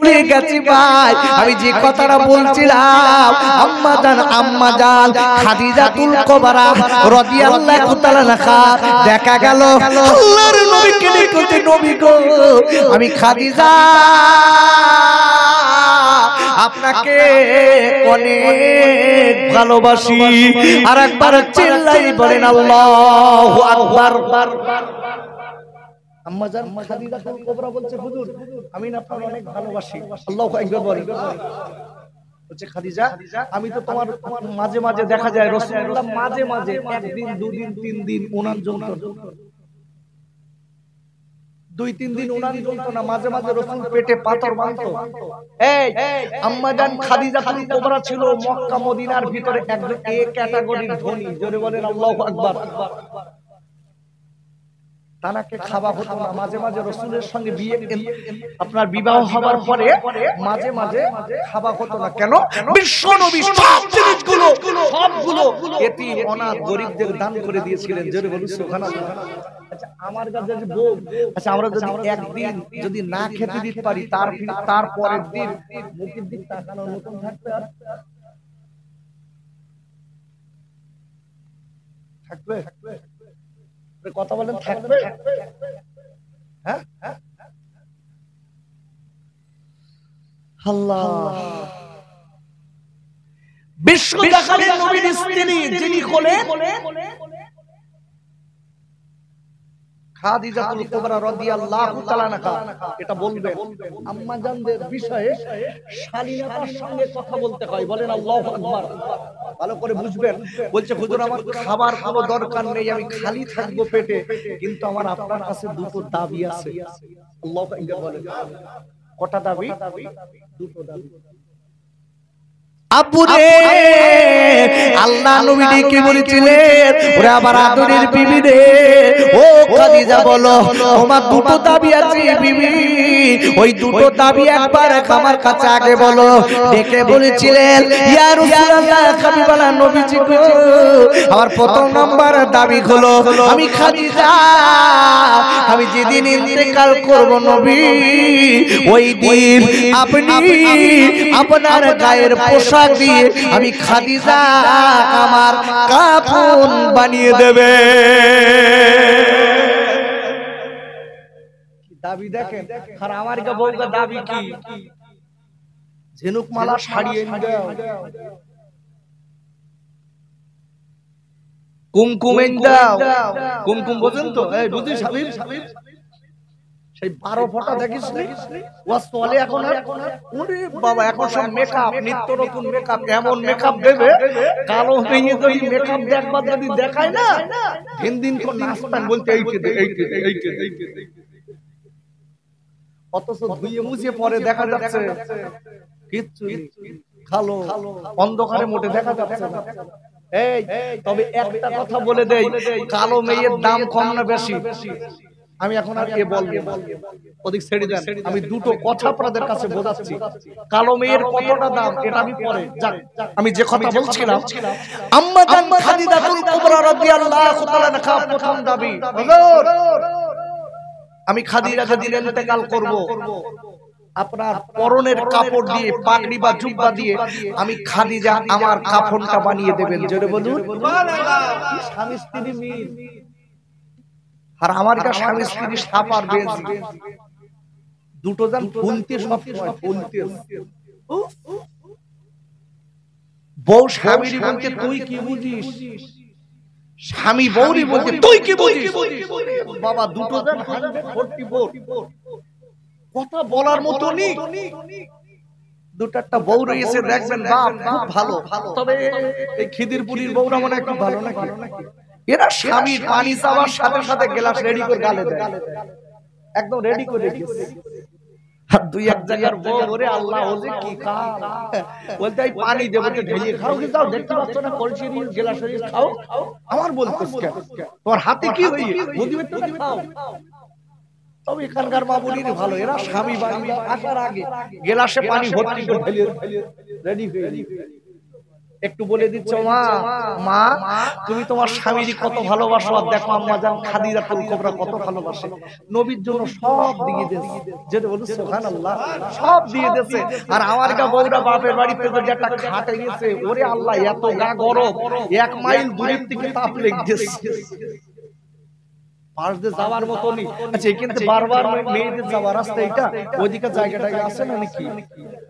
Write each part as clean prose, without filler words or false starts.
ভুলে গেছি ভাই। আমি যে কথাটা বলছিলাম, আম্মা জান খাদিজাতুল কুবরা রাদিয়াল্লাহু তাআলা আনহা, দেখা গেল আল্লাহর নবীকে ডেকে, নবী গো আমি খাদিজা আপনাকে অনেক ভালোবাসি। আর একবার চিল্লাই বলেন আল্লাহু আকবার। আম্মা জান খাদিজাতুল কুবরা বলছে, হুজুর আমি না আপনাকে অনেক ভালোবাসি। আল্লাহু আকবার বলেন। বলছে খাদিজা আমি তো তোমার মাঝে মাঝে দেখা যায় রাসূলুল্লাহ মাঝে মাঝে একদিন দুদিন তিন দিন উনান জ্বলতো, 2-3 দিন উনান জ্বলতো না, মাঝে মাঝে রাসূল পেটে পাথর বাঁধতো। এই আম্মা জান খাদিজাতুল কুবরা ছিল মক্কা মদিনার ভিতরে একজন এ ক্যাটাগরির ধনী। জোরে বলেন আল্লাহু আকবার। তানাকে খাওয়া হতো না, মাঝে মাঝে রাসূলের সঙ্গে বিয়ে আপনার বিবাহ হবার পরে মাঝে মাঝে খাওয়া হতো না। কেন? বিশ্বনবী সব জিনিসগুলো সবগুলো এতিম অনাথ গরিবদের দান করে দিয়েছিলেন। জোরে বলুন সুবহানাল্লাহ। আচ্ছা আমার কাছে যে বউ, আচ্ছা আমরা যদি একদিন যদি না খেতে দিতে পারি, তার পরের দিন মুখের দিক তাকানোর মতন থাকবে? আর থাকবে? কথা বলেন, থাকবে? হ্যাঁ আল্লাহ। বিশ্ব জাহানের নবীর স্ত্রী যিনি হলেন খাদিজাতুল কুবরা রাদিয়াল্লাহু তাআলা আনহা। এটা বলবেন আম্মা জানদের বিষয়ে শালীনতার সঙ্গে কথা বলতে হয়। বলেন আল্লাহু আকবার। ভালো করে বুঝবেন। বলছে হুজুর আমার খাবার কোনো দরকার নেই, আমি খালি থাকবো পেটে, কিন্তু আমার আপনার কাছে দুটো দাবি আছে। আল্লাহু আকবার বলেন। কটা দাবি? দুটো দাবি। আব্বুরে আল্লাহ নবী ডেকে বলেছিলেন, ওরে আমার আদরের বিবি রে, ও খাদিজা বলো তোমার দুটো দাবি আছে বিবি, ওই দুটো দাবি একবার আমার কাছে আগে বলো। ডেকে বলেছিলেন, ইয়া রাসূলুল্লাহ হাবিবাল্লাহ নবীজি গো, আমার প্রথম নাম্বার দাবি হলো আমি খাদিজা আমি যেদিন ইন্তেকাল করব নবী, ওই দিন আপনি আপনার গায়ের পোশাক দিয়ে আমি খাদিজা আমার কাফন বানিয়ে দেবে। দাবি দেখেন। আর আমার কা বউকা দাবি কি? ঝিনুক মালা শাড়ি এনে দাও, কুমকুম এনে দাও। কুমকুম বোঝেন তো? এই বুঝিস হাবিব? সেই 12 ফোঁটা দেখিস নি ওয়াজ চলে এখন। আর ওরে বাবা এখন সব মেকআপ, নিত্য নতুন মেকআপ, এমন মেকআপ দেবে কালো মেয়ে যদি মেকআপ দেখবার যদি দেখায় না, দিন দিন কোন নাচতান বলতে এইকে অথচ ধুয়ে মুছে পরে দেখা যাচ্ছে কিচ্ছু কালো, অন্ধকারে মোটে দেখা যাচ্ছে না। এই তবে একটা কথা বলে দেই, কালো মেয়ের দাম কম না বেশি? আমি এখন আর এ বলবো না, ওদিক ছেড়ে দেন। আমি দুটো কথা আপনাদের কাছে বোঝাচ্ছি। কালো মেয়ের কতটা দাম এটা আমি পরে, যাক আমি যে কথা বলছিলাম, আম্মা জান খাদিজাতুল কুবরা রাদিয়াল্লাহু তাআলা আনহা প্রথম দাবি, হুজুর আমি খাদিজা যেদিন ইন্তেকাল করব, আপনার পরনের কাপড় দিয়ে, পাগড়ি বা জুব্বা দিয়ে আমি খাদিজা আমার কাফনটা বানিয়ে দেবেন। জোরে বলুন সুবহানাল্লাহ। স্বামী স্ত্রী মিল। আর আমার কাছে স্বামী স্ত্রী সাপ আর বেজি দুটো জন ফুলতে, সব সময় ফুলতে। বউ স্বামীরই বলতে তুই কি বুঝিস, স্বামী বউরই বলতে তুই কি বুঝিস। বাবা দুটো জন 144 কথা বলার মতো নেই। দুটো একটা বউ রয়েছে দেখবেন বাপ খুব ভালো, তবে এই খিদিরপুরির বউরা মনে একটু ভালো নাকি? এরা স্বামীর পানি চাওয়ার সাথে সাথে গ্লাস রেডি করে গালে দেয়, একদম রেডি করে রেখেছে। আর দুই এক জায়গার বউ ওরে আল্লাহ ওরে কি খাও, বলতে এই পানি দেবো তো ঢেলে খাও, কি যাও দেখতে পাচ্ছ না কলসি নিয়ে গ্লাস নিয়ে খাও। আমার বলতেছ কেন? তোমার হাতে কি হই বুঝবে তো খাও। তবে এখানকার বাবুরির ভালো, এরা স্বামী বাড়ি আসার আগে গ্লাসে পানি ভর্তি করে ঢেলে রেডি হয়ে একটু বলে দিচ্ছ মা, মা তুমি তোমার স্বামীর কত ভালোবাসো, আর দেখো আম্মা জান খাদিজাতুল কুবরা কত ভালোবাসে, নবীর জন্য সব দিয়ে দিয়েছে, যেটা বলো সুবহানাল্লাহ, সব দিয়ে দিয়েছে। আর আমার গা বউরা বাপের বাড়িতে যদি একটা খাটে গেছে, ওরে আল্লাহ এত গা গরম, 1 মাইল দূরের থেকে তাপ লেগেছে, পাশ দিয়ে যাওয়ার মতো নেই। আচ্ছা কিন্তু বারবার মেয়েদের যাওয়ার রাস্তা এটা, ওইদিকে জায়গাটা আছে না নাকি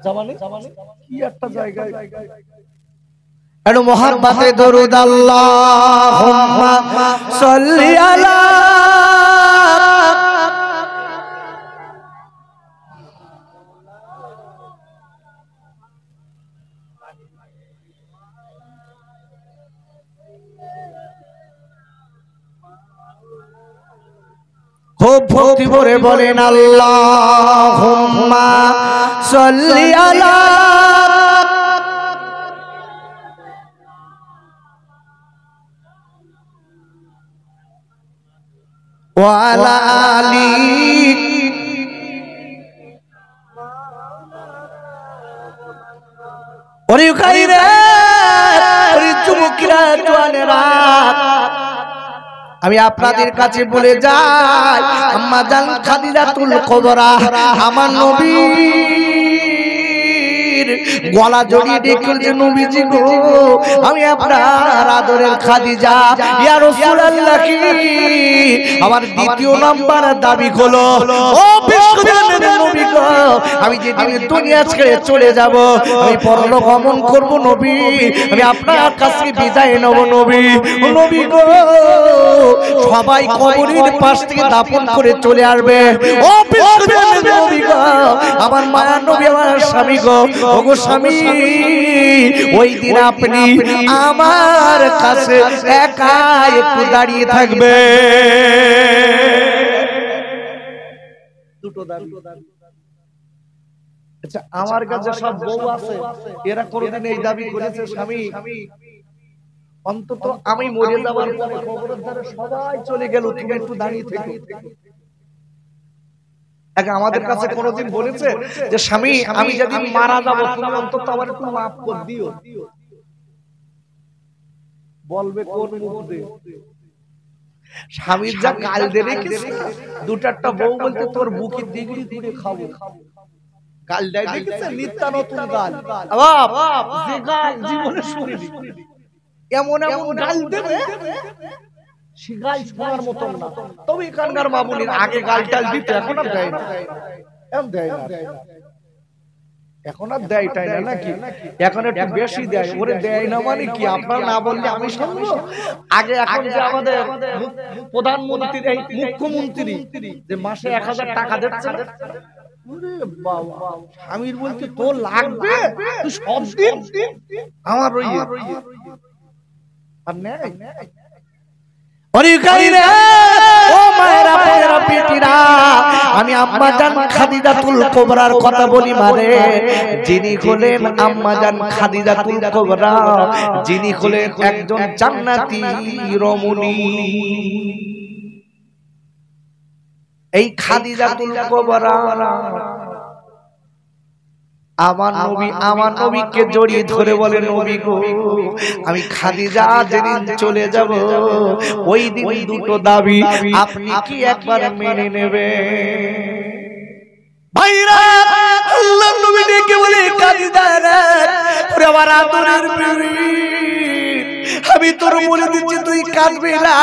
জামানে কি একটা জায়গায় এর মোহাব্বতে দরুদ আল্লাহুম্মা সাল্লি আলা খুব ভক্তি ভরে বলেন আল্লাহুম্মা সাল্লি আলা ওয়া আলা আলি ওরে খাইরে ওরে যুবকরা জওয়ানেরা, আমি আপনাদের কাছে বলে যাই আম্মা জান খাদিজাতুল কুবরা আমার নবীর গলা জড়িয়ে ডেকেছে, নবীজি গো আমি আপনার আদরের খাদিজা, ইয়া রাসূলুল্লাহ কি আমার দ্বিতীয় নাম্বার দাবি হলো, ও বিশ্বনবী নবী গো আমি যেদিন দুনিয়া ছেড়ে চলে যাব, আমি পরলোক গমন করব নবী, আমি আপনার কাছে বিদায় নেব নবী, ও নবী গো সবাই কবরের পাশ থেকে দাফন করে চলে আসবে, ও বিশ্বনবী নবী গো আমার মায়া নবী আমার স্বামী গো, ওগো স্বামী ওই দিন আপনি আমার কাছে একা একটু দাঁড়িয়ে থাকবে। দুটো দাবি। আচ্ছা আমার কাছে সব বউ আছে, এরা কোনদিন এই দাবি করেছে স্বামী অন্তত আমি মরে যাওয়ার পরে কবরের ধারে সবাই চলে গেল, তুমি একটু দাঁড়িয়ে থেকো? আমাদের কাছে কোনদিন বলেছে যে স্বামী আমি যেদিন মারা যাব তুমি অন্তত আমার একটু মাফ করে দিও? বলবে কোন মুখ দিয়ে? স্বামীর যা গাল দিয়ে রেখেছে, দুটারটা বউ বলতে তোর বুকের দিগড়ি দিয়ে খাবো, গাল দেয় দেখেছে, নিত্য নতুন গাল, যে গাল জীবনে শুনিনি, এমন এমন গাল দেবে সে গাল শোনার মতন না। তবে এখানকার মামুনির আগে গাল টাল দিতে, এখন আর দেয় না, এখন দেয় না, এখন আর দেয় তাই না নাকি, এখন একটু বেশি দেয়। ওরে দেয় না মানে কি আপনার না বললে আমি শুনবো? আগে এখন যে আমাদের প্রধানমন্ত্রী মুখ্যমন্ত্রী যে মাসে 1000 টাকা দিচ্ছে, স্বামীর বলতে তোর লাগবে তুই সব দিন আমার রই আর নেই। আমি আম্মা জান খাদিজাতুল কুবরার কথা বলি, মানে যিনি হলেন আম্মা জান খাদিজাতুল কুবরা, যিনি হলেন একজন জান্নাতি রমণী। এই খাদিজাতুল কুবরা আমার নবী, আমার নবীকে জড়িয়ে ধরে বলে নবী গো আমি খাদিজা যেদিন চলে যাব ওই দিন দুটো দাবি আপনি কি একবার মেনে নেবে? ভাইরা আল্লাহর নবী ডেকে বলে খাদিজা রে ওরে আমার আদরের বিবি, আমি তোর বলে দিচ্ছি তুই কাঁদবি না,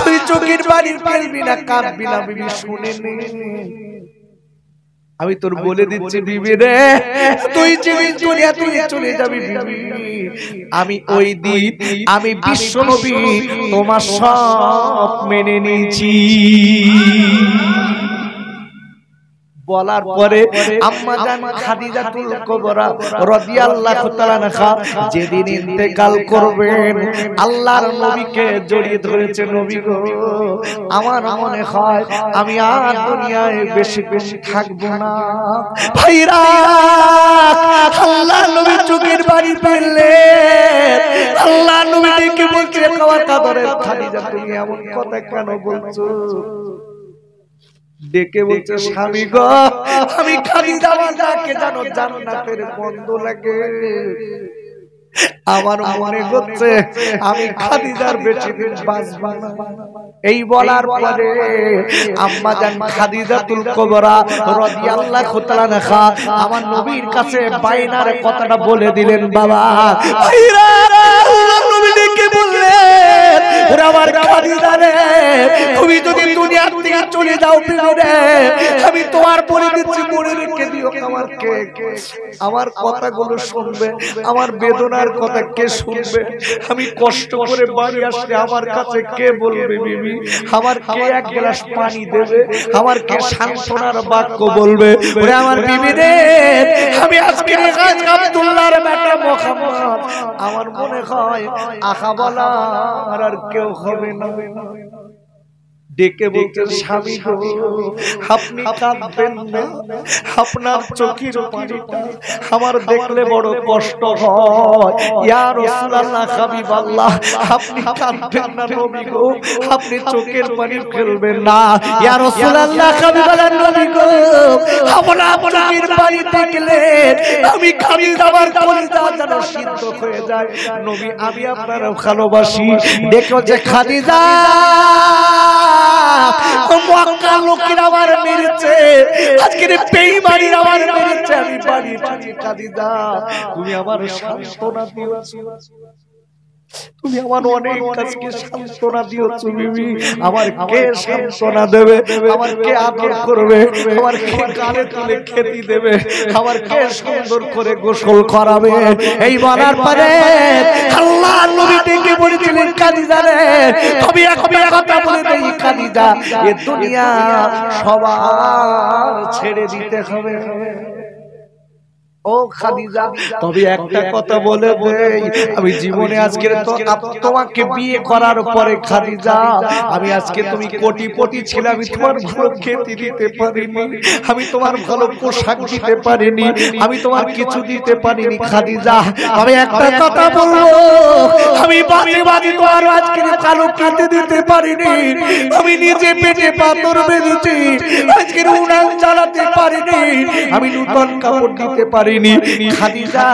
তুই চোখের পানি ফেলবি না, কাঁদবি না, বিবি শুনে নে। আমি তোর বলে দিচ্ছি বিবি রে, তুই যেদিন দুনিয়া থেকে চলে যাবি বিবি, আমি ওই দিন আমি বিশ্ব নবী তোমার সব মেনে নিয়েছি। বলার পরে আম্মা জান খাদিজাতুল কুবরা রাদিয়াল্লাহু তাআলা আনহা যেদিন ইন্তেকাল করবেন আল্লাহর নবীকে জড়িয়ে ধরেছে, নবী গো আমার মনে হয় আমি আর দুনিয়ায় বেশি বেশি থাকবো না। ভাইরা আল্লাহর নবী চোখের পানি ফেললে, আল্লাহর নবী ডেকে বলছে খাওয়া কাদরের খাদিজা তুমি এমন কথা কেন বলছো? ডেকে বলছে স্বামী গো আমি খাদিজা বাজাকে জানো জান্নাতের গন্ধ লাগে, আমার মনে হচ্ছে আমি খাদিজার বেশি দিন বাঁচব না। এই বলার পরে আম্মা জান খাদিজাতুল কুবরা রাদিয়াল্লাহু তাআলা আনহা আমার নবীর কাছে বাইনার কথাটা বলে দিলেন। বাবা ভাইরা, নবী ডেকে বললেন, ওরে আমার খাদিজা রে, তুমি যদি দুনিয়া থেকে চলে যাও রে, আমি তোমার বলে দিচ্ছি মনে রেখে দিও আমার কথাগুলো শুনবে, আমার বেদনার কথা কে শুনবে? আমি কষ্ট করে বাড়ি আসলে আমার কাছে কে বলবে বিবি? আমার কে এক গ্লাস পানি দেবে? আমার কে সান্ত্বনার বাক্য বলবে? ওরে আমার বিবি রে, আমি আজকে আব্দুল্লাহর বেটা মুহাম্মদ, আমার মনে হয় আখা বলার আর কেউ হবে না। ডেকে বলছেন, স্বামী গো, আপনি কাঁদবেন না, আপনার চোখের পানিটা আমার দেখলে বড় কষ্ট হয়। ইয়া রাসূলুল্লাহ, হাবিবাল্লাহ, আপনি কাঁদবেন না নবী গো, আপনি চোখের পানি ফেলবেন না। ইয়া রাসূলুল্লাহ, হাবিবাল্লাহ, নবী গো, আপনার চোখের পানি দেখলে আমি খালি আমার কলিজা যেন সিদ্ধ হয়ে যায়। নবী, আমি আপনার ভালোবাসি। দেখো যে খাদিজা, মক্কার লোকেরা আমার মেরেছে, আজকের বেঈমানিরা আমার মেরেছে, আমি বাড়ি বাড়ি খাদিজা তুমি আমার সান্ত্বনা দিয়েছো, তুমি আমার অনেক কাজকে সান্ত্বনা দিয়েছো বিবি। আমার কে সান্ত্বনা দেবে? আমার কে আদর করবে? আমার কে কানে তুলে খেতে দেবে? আমার কে সুন্দর করে গোসল করাবে? এই বলার পরে আল্লাহর নবী ডেকে বলেছিলেন, খাদিজা রে, তবে একটা কথা বলে দেই খাদিজা, এ দুনিয়া সবার ছেড়ে দিতে হবে। ও খাদিজা, তবে একটা কথা বলে দেই, আমি জীবনে আজকে তোমাকে বিয়ে করার পরে খাদিজা, আমি আজকে তুমি কোটিপতি ছিলে, আমি তোমার ভালো খেতে দিতে পারিনি, আমি তোমার ভালো পোশাক দিতে পারিনি, আমি তোমার কিছু দিতে পারিনি খাদিজা। তবে একটা কথা বলবো, আমি বাজে বাজে তোমার আজকে ভালো খেতে দিতে পারিনি, আমি নিজে পেটে পাথর বেঁধেছি, আজকে উনান চালাতে পারিনি, আমি নতুন কাপড় দিতে পারি। খাদিজা,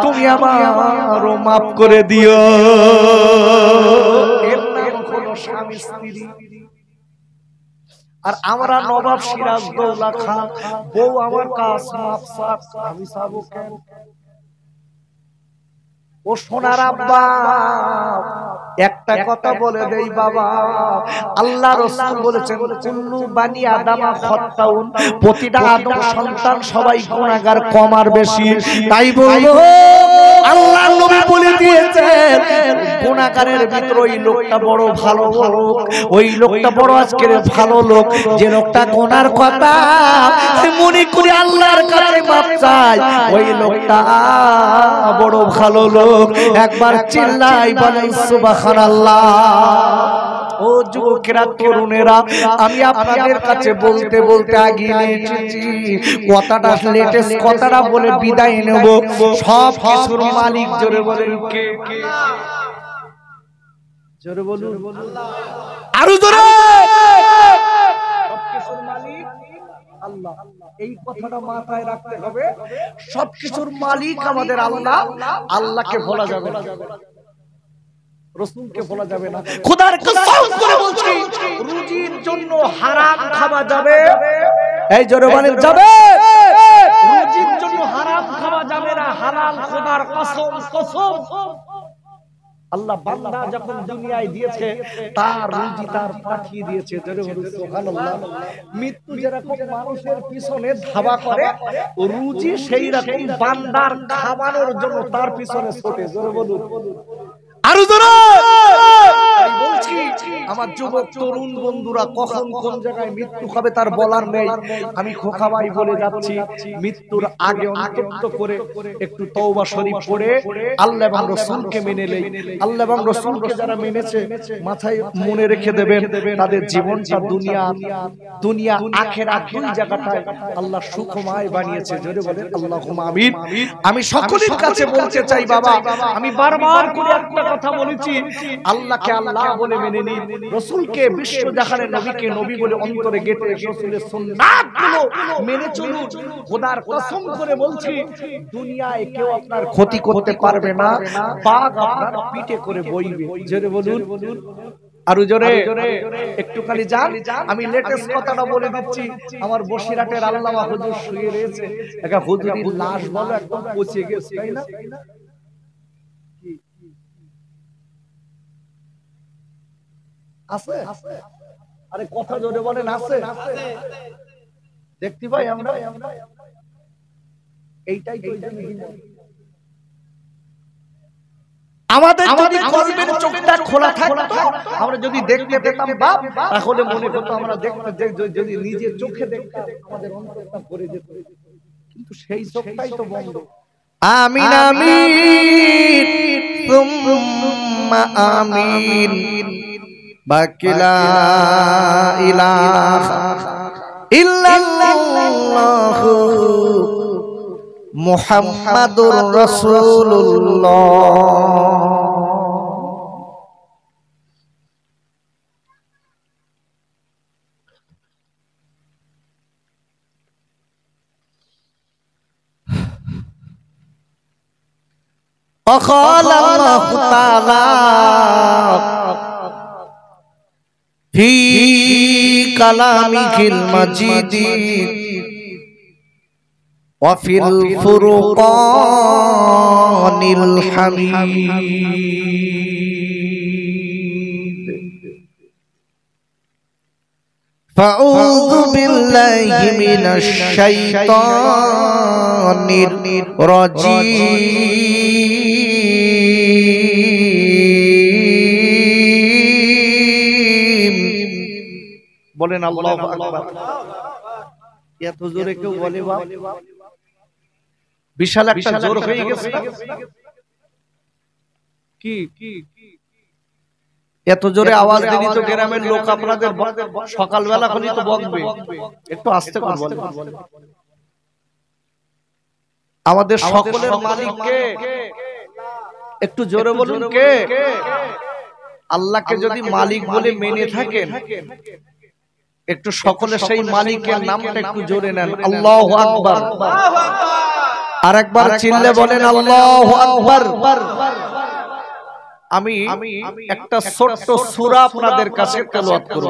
তুমি আমারও মাফ করে দিও। এর নাম হলো স্বামী স্ত্রী। আর আমরা নবাব সিরাজদৌল্লা খান, বউ আমার কাছে মাফ চাক, আমি চাবো কেন? ও সোনার আব্বা, একটা কথা বলে দেই বাবা, আল্লাহ রাসূল বলেছেন, কুল্লু বানি আদামা খাত্তাউন, প্রতিটা আদম সন্তান সবাই গুনাহগার, কম আর বেশি। তাই বলবো, আল্লাহর নবী বলে দিয়েছেন, গুনাহগারের ভিতর ওই লোকটা বড় ভালো লোক, ওই লোকটা বড় আজকের ভালো লোক, যে লোকটা গুনার কথা মনে করে আল্লাহর কাছে মাপ চায়, ওই লোকটা বড় ভালো লোক। একবার চিল্লাই বলেন সুবহানাল্লাহ। ও যুবকেরা, তরুণেরা, আমি আপনাদের কাছে বলতে বলতে আগিয়ে এসেছি, কথাটা লেটেস্ট কথাটা বলে বিদায় নেব। সব কিছুর মালিক জোরে বলেন কে? জোরে বলুন, আরো জোরে। সব কিছুর মালিক আল্লাহ। এই কথাটা মাথায় রাখতে হবে, সবকিছুর মালিক আমাদের আল্লাহ। আল্লাহকে ভোলা যাবে না, রাসূলকে ভোলা যাবে না। খোদার কসম করে বলছি, রুজির জন্য হারাম খাওয়া যাবে, এই জোরে বলেন যাবে। রুজির জন্য হারাম খাওয়া যাবে না, হালাল। খোদার কসম, কসম। আল্লাহ বান্দা যখন দুনিয়ায় দিয়েছে, তার রুজি তার পাঠিয়ে দিয়েছে। সুবহানাল্লাহ। মৃত্যু যেরকম মানুষের পিছনে ধাবা করে, রুজি সেই রকম বান্দার খাওয়ানোর জন্য তার পিছনে ছোটে। জোরে বলুন, আরো জোরে। বলছি, আমার যুবক তরুণ বন্ধুরা, কখন কোন জায়গায় মৃত্যু হবে তার বলার নেই। আমি খোকা ভাই বলে যাচ্ছি, মৃত্যুর আগে অন্তত করে একটু তওবা শরীফ পড়ে আল্লাহ এবং রাসূলকে মেনে নেই। আল্লাহ এবং রাসূলকে যারা মেনেছে, মাথায় মনে রেখে দেবেন, তাদের জীবনটা দুনিয়া আখিরাত দুই জায়গাটায় আল্লাহ সুখময় বানিয়েছে। জোরে বলেন আল্লাহুম্মা আমিন। আমি সকলের কাছে বলতে চাই বাবা, আমি বারবার করে একটা কথা বলেছি, আল্লাহকে আল্লাহ বলে মেনে নিন, রাসূলকে বিশ্ব জাহানের নবীকে নবী বলে অন্তরে গেঁথে রাসূলের সুন্নাতগুলো মেনে চলুন। খোদার কসম করে বলছি, দুনিয়ায় কেউ আপনার ক্ষতি করতে পারবে না, বাঘ আপনার পিঠে করে বইবে। জোরে বলুন, আরো জোরে, একটুখানি যান। আমি লেটেস্ট কথাটা বলে দিচ্ছি। আমার বসিরহাটের আল্লামা হুজুর শুয়ে রয়েছে, একটা হুজুরির লাশ বলো একদম পচে গেছে, তাই না? আছে? আরে কথা জোরে বলেন, আছে? দেখতে পাই আমরা, এইটাই তো আমাদের যদি কলবের চোখটা খোলা থাকতো, আমরা যদি দেখতে পেতাম বাপ, তাহলে মনে হতো আমরা দেখতে, যদি নিজের চোখে দেখতাম আমাদের অন্তরটা ভরে যেত, কিন্তু সেই চোখটাই তো বন্ধ। আমিন আমিন সুম্মা আমিন, বাকিলা ইলাহা ইল্লাল্লাহু মুহাম্মাদুর রাসূলুল্লাহ। وقال الله تعالى في كلامه المجيد وفي الفرقان الحميد. فأعوذ بالله من الشيطان الرجيم. বলেন আল্লাহু আকবার। এত জোরে কেউ বলে বাপ? বিশাল একটা জোর হয়ে গেছে কি? এত জোরে আওয়াজ দিলি তো গ্রামের লোক আপনাদের সকালবেলা হলি তো বকবে, একটু আস্তে করে বলেন। আমাদের সকলের মালিক কে? একটু জোরে বলুন কে? আল্লাহকে যদি মালিক বলে মেনে থাকেন, একটু সকলে সেই মালিকের নামটা একটু জোরে নেন, আল্লাহু আকবার। আর একবার চিল্লে বলেন আল্লাহু আকবার। আমি একটা ছোট্ট সূরা আপনাদের কাছে তেলাওয়াত করব,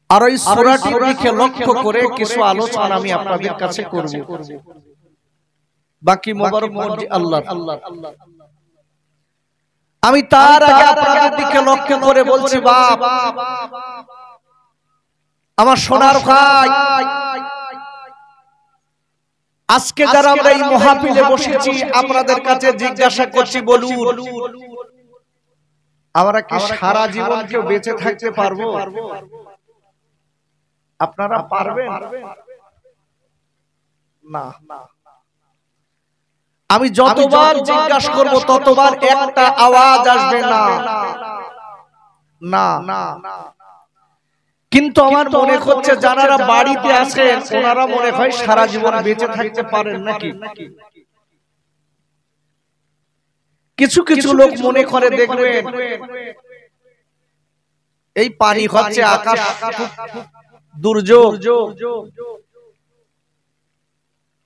আর এই সূরাটির দিকে লক্ষ্য করে কিছু আলোচনা আমি আপনাদের কাছে করব। বাকি মোবারক মর্জি আল্লাহ। আমি তার আগে আপনাদের দিকে লক্ষ্য করে বলছি বাপ, আমার সোনার ভাই, আজকে যারা আমরা এই মাহফিলে বসেছি আপনাদের কাছে জিজ্ঞাসা করছি, বলুন আমরা কি সারা জীবন কেউ বেঁচে থাকতে পারবো? আপনারা পারবেন? না। আমি যতবার জিজ্ঞাসা করব ততবার একটা আওয়াজ আসবে না, না। কিন্তু আমার মনে হচ্ছে যারা বাড়িতে আছেন ওনারা মনে হয় সারা জীবন বেঁচে থাকতে পারেন নাকি? কিছু কিছু লোক মনে করে, দেখবেন এই পানি হচ্ছে আকাশ দুর্যোগ,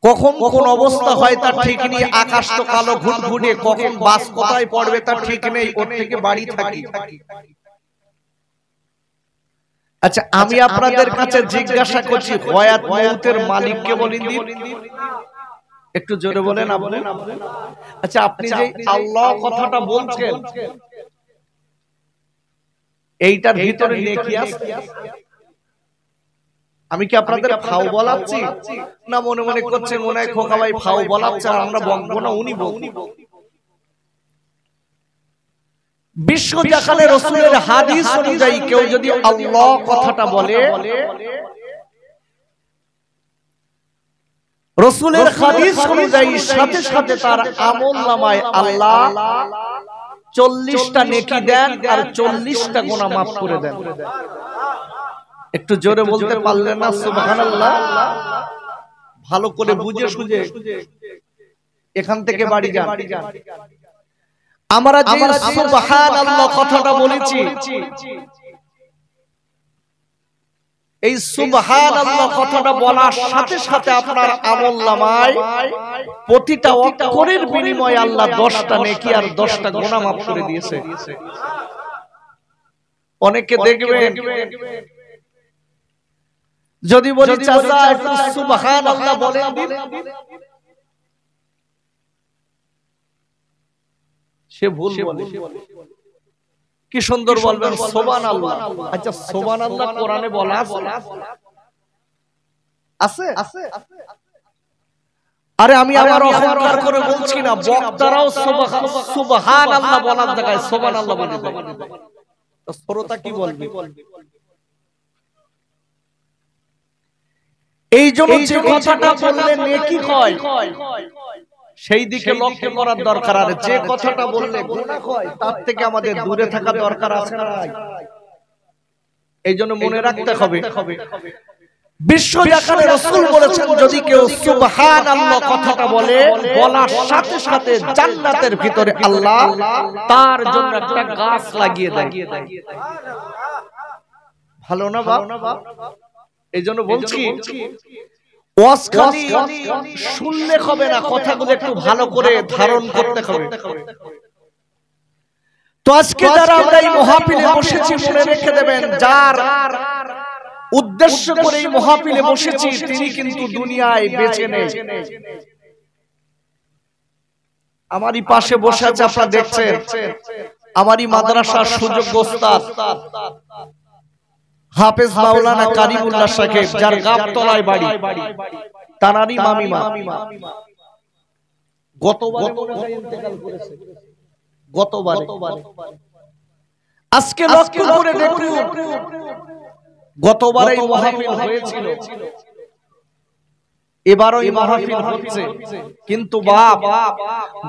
কখন কোন অবস্থা হয় তার ঠিক নেই, আকাশ তো কালো ঘুটঘুটে, কখন বাস কোথায় পড়বে তার ঠিক নেই, ওর থেকে বাড়ি থাকি। আচ্ছা, আমি আপনাদের কাছে জিজ্ঞাসা করছি, হায়াত মউতের মালিককে বলেন দিন, একটু জোরে বলেন আপনি। আচ্ছা, আপনি যে আল্লাহ কথাটা বলছেন, এইটার ভিতরে নেকি আছে? আমি কি আপনাদের ফাও বলাচ্ছি? না মনে মনে করছেন মনে হয় খোকা ভাই ফাও বলাচ্ছে আর আমরা বকবো না, উনি বলুন। বিশ্ব জাহানের রাসূলের হাদিস অনুযায়ী কেউ যদি আল্লাহ কথাটা বলে, রাসূলের হাদিস অনুযায়ী সাথে সাথে তার আমলনামায় আল্লাহ 40টা নেকি দেন আর 40টা গুনাহ মাফ করে দেন। একটু জোরে বলতে পারলেন না সুবহানাল্লাহ? ভালো করে বুঝে সুঝে এখান থেকে বাড়ি যান। আমরা যে সুবহানাল্লাহ কথাটা বলেছি, এই সুবহানাল্লাহ কথাটা বলার সাথে সাথে আপনার আমলনামায় প্রতিটা অক্ষরের বিনিময়ে আল্লাহ 10টা নেকি আর 10টা গুনাহ মাফ করে দিয়েছে। অনেকে দেখবেন যদি বলি চাচা একটু সুবহানাল্লাহ বলেন দিন, সে ভুল বলে। কি সুন্দর বলবেন সুবহানাল্লাহ। আচ্ছা সুবহানাল্লাহ কোরআনে বলা আছে? আরে আমি আবার অহংকার করে বলছি না, বক্তারাও সুবহানাল্লাহ বলার জায়গায় সুবহানাল্লাহ বলে দেয়। তো শ্রোতা কি বলবে? এই জন্য যে কথাটা বললে নেকি হয় সেই দিকে লক্ষ্য করার দরকার। আর যে কথাটা বললে গুনাহ হয় তার থেকে আমাদের দূরে থাকা দরকার আছে না? এই জন্য মনে রাখতে হবে, বিশ্ব জাহানে রাসূল বলেছেন যদি কেউ সুবহানাল্লাহ কথাটা বলে, বলার সাথে সাথে জান্নাতের ভিতরে আল্লাহ তার জন্য একটা গাছ লাগিয়ে দেয়। ভালো না বাপ? এই জন্য বলছি ওয়াজ খালি শুনলে হবে না, কথাগুলো একটু ভালো করে ধারণ করতে হবে। তো আজকে যারা আমরা এই মাহফিলে বসেছি মনে রেখে দেবেন, যার উদ্দেশ্য করে এই মাহফিলে বসেছি তিনি কিন্তু দুনিয়ায় বেঁচে নেই। আমারই পাশে বসে আছে, আপনারা দেখছেন, আমারই মাদ্রাসার সুযোগ্য ওস্তাদ হাফেজ মাওলানা কারিমুল্লাহ সাহেব, যার গাবতলায় বাড়ি, তানারই মামিমা গতবার ইন্তেকাল করেছে। গতবার আজকে লক্ষ্য করে দেখুন, গতবার এই মাহফিল হয়েছিল, এবারও এই মাহফিল হচ্ছে, কিন্তু বাপ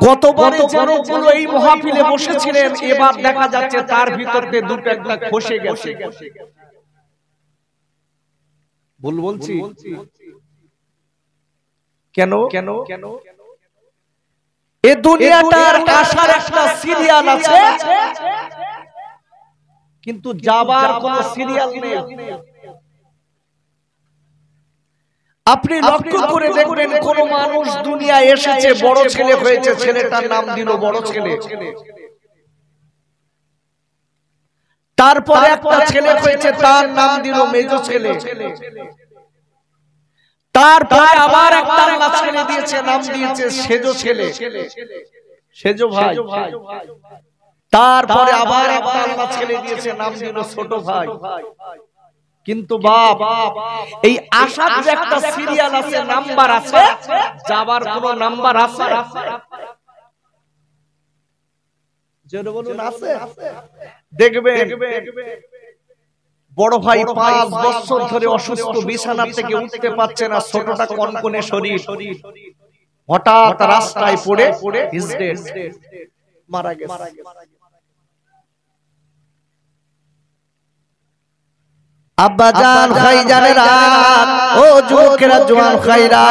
গতবারে যারাগুলো এই মাহফিলে বসেছিলেন এবার দেখা যাচ্ছে তার ভিতর থেকে দুটো একটা খসে গেছে। ভুল বলছি? কেন? এই দুনিয়াটার আসার একটা সিরিয়াল আছে, কিন্তু যাবার কোনো সিরিয়াল নেই। আপনি লক্ষ্য করে দেখবেন কোন মানুষ দুনিয়ায় এসেছে, বড় ছেলে হয়েছে, ছেলেটার নাম দিল বড় ছেলে, তারপরে একটা ছেলে হয়েছে তার নাম দিল মেজ ছেলে, তারপরে আবার একটা ছেলে দিয়েছে, নাম দিয়েছে সেজো ছেলে, সেজো ভাই, তারপরে আবার একটা ছেলে দিয়েছে, নাম দিল ছোট ভাই। কিন্তু বাপ এই আসার যে একটা সিরিয়াল আছে, নাম্বার আছে, যাবার কোন নাম্বার আছে? জোরে বলুন আছে? দেখবেন বড় ভাই 5 বছর ধরে অসুস্থ, বিছানা থেকে উঠতে পারছে না, ছোটটা কনকনে শরীর, হঠাৎ রাস্তায় পড়ে মারা গেছে। আব্বা জান ভাইজানেরা, ও যুবকেরা, জওয়ান ভাইরা,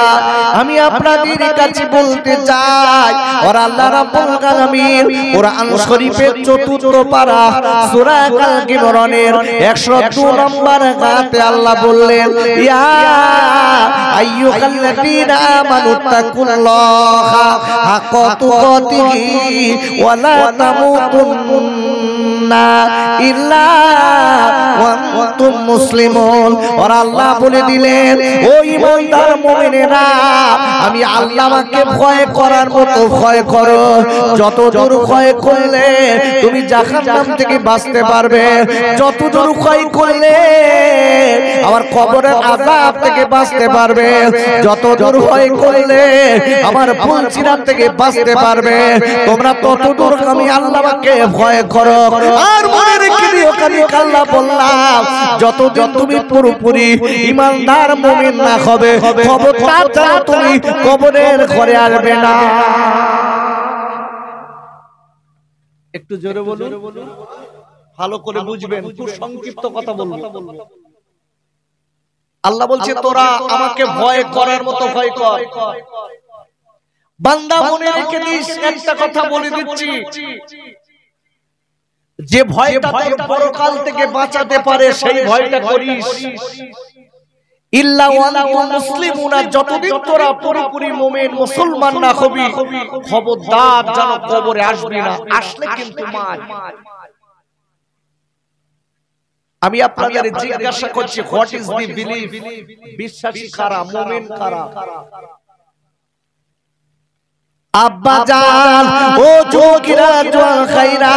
আমি আপনাদের কাছে বলতে চাই, আর আল্লাহ রাব্বুল আলামিন কোরআন শরীফের ৪র্থ পারা সূরা আল কিমরনের ১০২ নম্বর আয়াতে আল্লাহ বললেন, ইয়া আইয়ুহাল্লাযীনা আমানু তাকুল্লাহা হাক্কা তুকাতিহি ওয়া লা তামুতুন্না ইল্লা ওয়া আনতুম মুসলিমুন। আর আল্লাহ বলে দিলেন, ও ঈমানদার মুমিনেরা, আমি আল্লাহকে ভয় করার মতো ভয় করো, যতদূর ভয় করলে তুমি জাহান্নাম থেকে বাঁচতে পারবে, যতদূর ভয় করলে আমার কবরের আযাব থেকে বাঁচতে পারবে, যতদূর ভয় করলে আমার ফুলসিরাত থেকে বাঁচতে পারবে, তোমরা ততদূর আমি আল্লাহকে ভয় করো। আর মনে রেখে দিও, আমি আল্লাহ বললাম, যতদিন তুমি পুরোপুরি ঈমানদার মুমিন না হবে, খবরদার যেন তুমি কবরের ঘরে আসবে না। একটু জোরে বলুন, ভালো করে বুঝবেন, খুব সংক্ষিপ্ত কথা বলবো। আল্লাহ বলছে, তোরা আমাকে ভয় করার মতো ভয় কর, বান্দা মনে রেখে দিস, একটা কথা বলে দিচ্ছি, যে ভয়টা তোর পরকাল থেকে বাঁচাতে পারে সেই ভয়টা করিস। ইল্লা ওয়ান্তুম মুসলিমুনা, যতদিন তোরা পুরোপুরি মুমিন মুসলমান না হবি, খবরদার যেন কবরে আসবি না, আসলে কিন্তু মার। আমি আপনাদের জিজ্ঞাসা করছি, হোয়াট ইজ দি বিলিফ? বিশ্বাসী কারা, মুমিন কারা? আব্বা জান, ও যুবকেরা, জওয়ান খাইরা,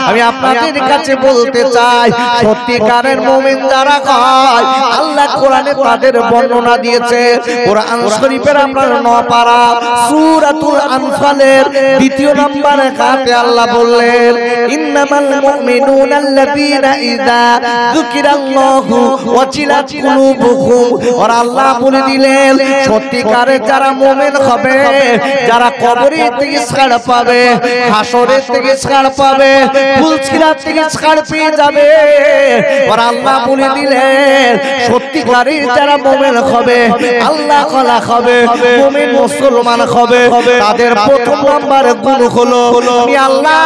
আমি আপনাদের কাছে বলতে চাই, সত্যিকারের মুমিন যারা হয়, আল্লাহ কোরআনে তাদের বর্ণনা দিয়েছে। কোরআন শরীফের আপনার 9 পারা সূরাতুল আনফালের 2 নম্বর আয়াতে আল্লাহ বললেন, ইন্নামাল মুমিনুনা আল্লাযীনা ইযা যুকিরাল্লাহু ওয়াজিলাত কুলুবুহুম। আর আল্লাহ বলে দিলেন, সত্যিকারের যারা মুমিন হবে, যারা কবরের থেকে ছাড় পাবে, হাসরের থেকে ছাড় পাবে, ফুলসিরাত থেকে ছাড় পেয়ে যাবে। আর আল্লাহ বলে দিলেন, সত্যিকারের যারা মুমিন হবে, আল্লাহ ওয়ালা হবে, মুমিন মুসলমান হবে, তাদের প্রথম নাম্বার গুণ হলো, আমি আল্লাহ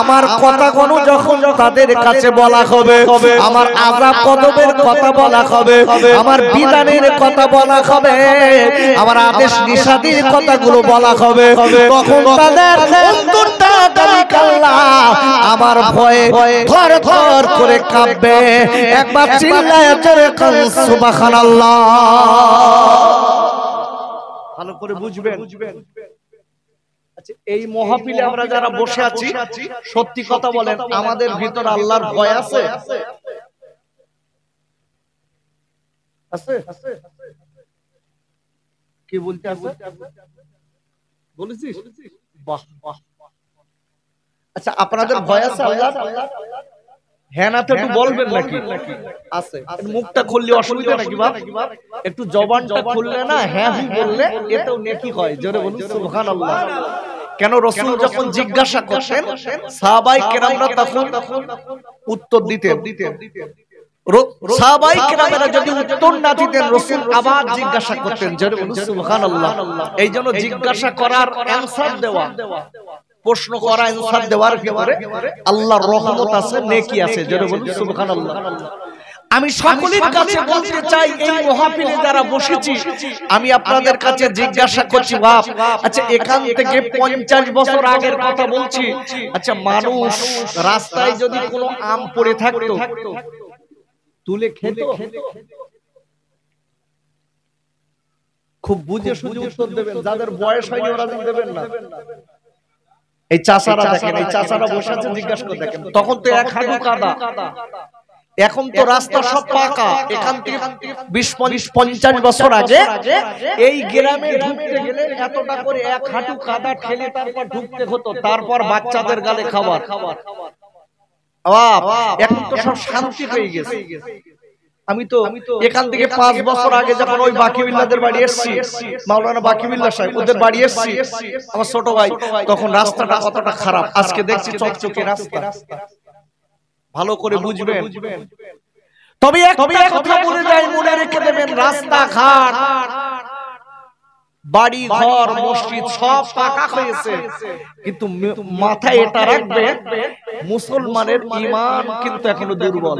আমার কথাগুলো যখন তাদের কাছে বলা হবে, আমার আযাব গজবের কথা বলা হবে, আমার বিধানের কথা বলা হবে, আমার আদেশ নিষেধের কথাগুলো বলা হবে, তখন তাদের অন্তরটা কাল্লা আমার ভয়ে থর থর করে কাঁপবে। একবার চিল্লায়ে জোরে বলুন সুবহানাল্লাহ। ভালো করে বুঝবেন। এই মাহফিলে আমরা যারা বসে আছি, সত্যি কথা বলেন, আমাদের ভিতর আল্লাহর ভয় আছে? আছে? কি বলতে আছে? বলেছিস? বাহ বাহ। আচ্ছা, আপনাদের ভয় আছে আল্লাহ? হ্যাঁ না তো একটু বলবেন নাকি? আছে। মুখটা খুললে অসুবিধা নাকি বাপ? একটু জবানটা খুললে না, হ্যাঁ হি বললে এটাও নেকি হয়। জোরে বলুন সুবহানাল্লাহ। কেন রাসূল যখন জিজ্ঞাসা করতেন, সাহাবায়ে কেরামরা তখন উত্তর দিতেন। সাহাবায়ে কেরামরা যদি উত্তর না দিতেন, রাসূল আবার জিজ্ঞাসা করতেন। জোরে বলুন সুবহানাল্লাহ। এইজন্য জিজ্ঞাসা করার অ্যানসার দেওয়া, প্রশ্ন করা, অ্যানসার দেওয়ার ভিতরে আল্লাহর রহমত আছে, নেকি আছে। জোরে বলুন সুবহানাল্লাহ। আমি সকলের কাছে বলতে চাই, এই মাহফিলে যারা বসেছি, আমি আপনাদের কাছে জিজ্ঞাসা করছি বাপ, আচ্ছা এখান থেকে 50 বছর আগের কথা বলছি, আচ্ছা মানুষ রাস্তায় যদি কোনো আম পড়ে থাকতো, তুলে খেত? খুব বুঝে শুনে উত্তর দেবেন, যাদের বয়স হয়নি ওরা দেবেন না। এই চাচারা দেখেন, এই চাচারা বসে আছে, জিজ্ঞাসা করে দেখেন, তখন তো এক হাঁটু কাদা, এখন তো রাস্তা সব পাকা। এখান থেকে 20-50 বছর আগে এই গ্রামে ঢুকতে গেলে এতটা করে এক হাঁটু কাদা ঠেলে তারপর ঢুকতে হতো, তারপর বাচ্চাদের গালে খাবার। এখন তো সব শান্তি হয়ে গেছে। আমি তো এখান থেকে 5 বছর আগে যখন ওই বাকিবিল্লাদের বাড়ি এসেছি, মাওলানা বাকিবিল্লাহ সাহেব ওদের বাড়ি এসেছি, আমার ছোট ভাই, তখন রাস্তাটা কতটা খারাপ, আজকে দেখছি চকচকে রাস্তা। ভালো করে বুঝবেন। তবে একটা কথা বলে যাই, মনে রেখে দেবেন, রাস্তাঘাট, বাড়ি ঘর, মসজিদ সব পাকা হয়েছে, কিন্তু মাথায় এটা রাখবে, মুসলমানের ঈমান কিন্তু এখনো দুর্বল।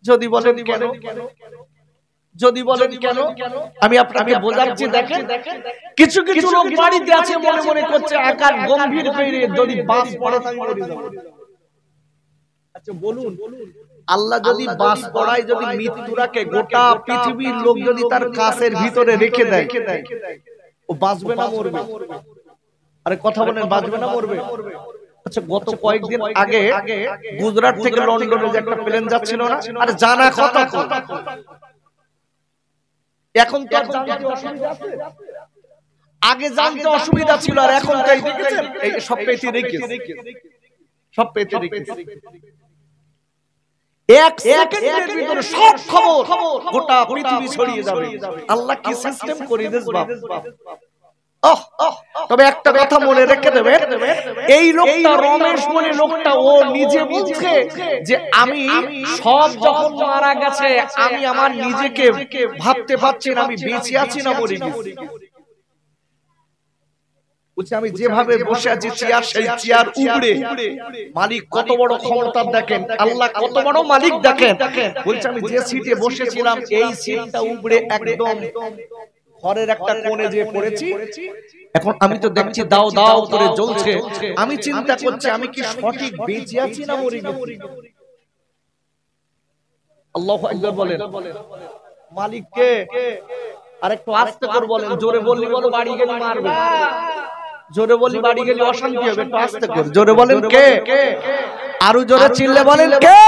যদি বলেন কেন, যদি বলেন কেন, আমি আপনাকে বোঝাচ্ছি। দেখেন, কিছু কিছু লোক বাড়িতে আছে, মনে মনে করছে আকার গম্ভীর পেয়ে যদি বাস পড়ে তাই মরে যাবে। আচ্ছা বলুন, আল্লাহ যদি বাস পড়ায়, যদি মৃত্যুরাকে গোটা পৃথিবীর লোক যদি তার কাছের ভিতরে রেখে দেয়, ও বাঁচবে না মরবে? আরে কথা বলেন, বাঁচবে না মরবে? আচ্ছা, গত কয়েকদিন আগে গুজরাট থেকে লন্ডনে যে একটা প্লেন যাচ্ছিল না, আরে জানা কথা তো, এখন তো জানতে অসুবিধা আছে, আগে জানতে অসুবিধা ছিল, আর এখন তাই দেখেছেন, এই সব পেতে রেখেছে, সব পেতে রেখেছে। এক সেকেন্ডের ভিতরে সব খবর গোটা পৃথিবী ছড়িয়ে যাবে। আল্লাহ কি সিস্টেম করে দিয়েছে বাপ, তবে একটা কথা মনে রেখে দেবেন, এই লোকটা রমেশ বলে লোকটা ও নিজে বলছে যে আমি সব যখন মারা গেছে আমি আমার নিজেকে ভাবতে পারছি না আমি বেঁচে আছি না মরে গেছি। আমি যেভাবে বসে আছি চেয়ার সেই চেয়ার উপরে মালিক কত বড় ক্ষমতা দেখেন, আল্লাহ কত বড় মালিক দেখেন। বলছে আমি যে সিটে বসেছিলাম এই সিটটা উপরে একদম ঘরের একটা কোণে যে পড়েছি, এখন আমি তো দেখছি দাও দাও করে জ্বলছে। আমি চিন্তা করছি আমি কি সঠিক বেঁচে আছি না মরে গেছি। আল্লাহু আকবার বলেন। মালিক কে? আর একটু আস্তে করে বলেন, জোরে বললি বলো বাড়ি গেলে মারবে, জোরে বলি বাড়ি গেলে অশান্তি হবে, একটু আস্তে করে জোরে বলেন কে? আরো জোরে চিল্লে বলেন কে?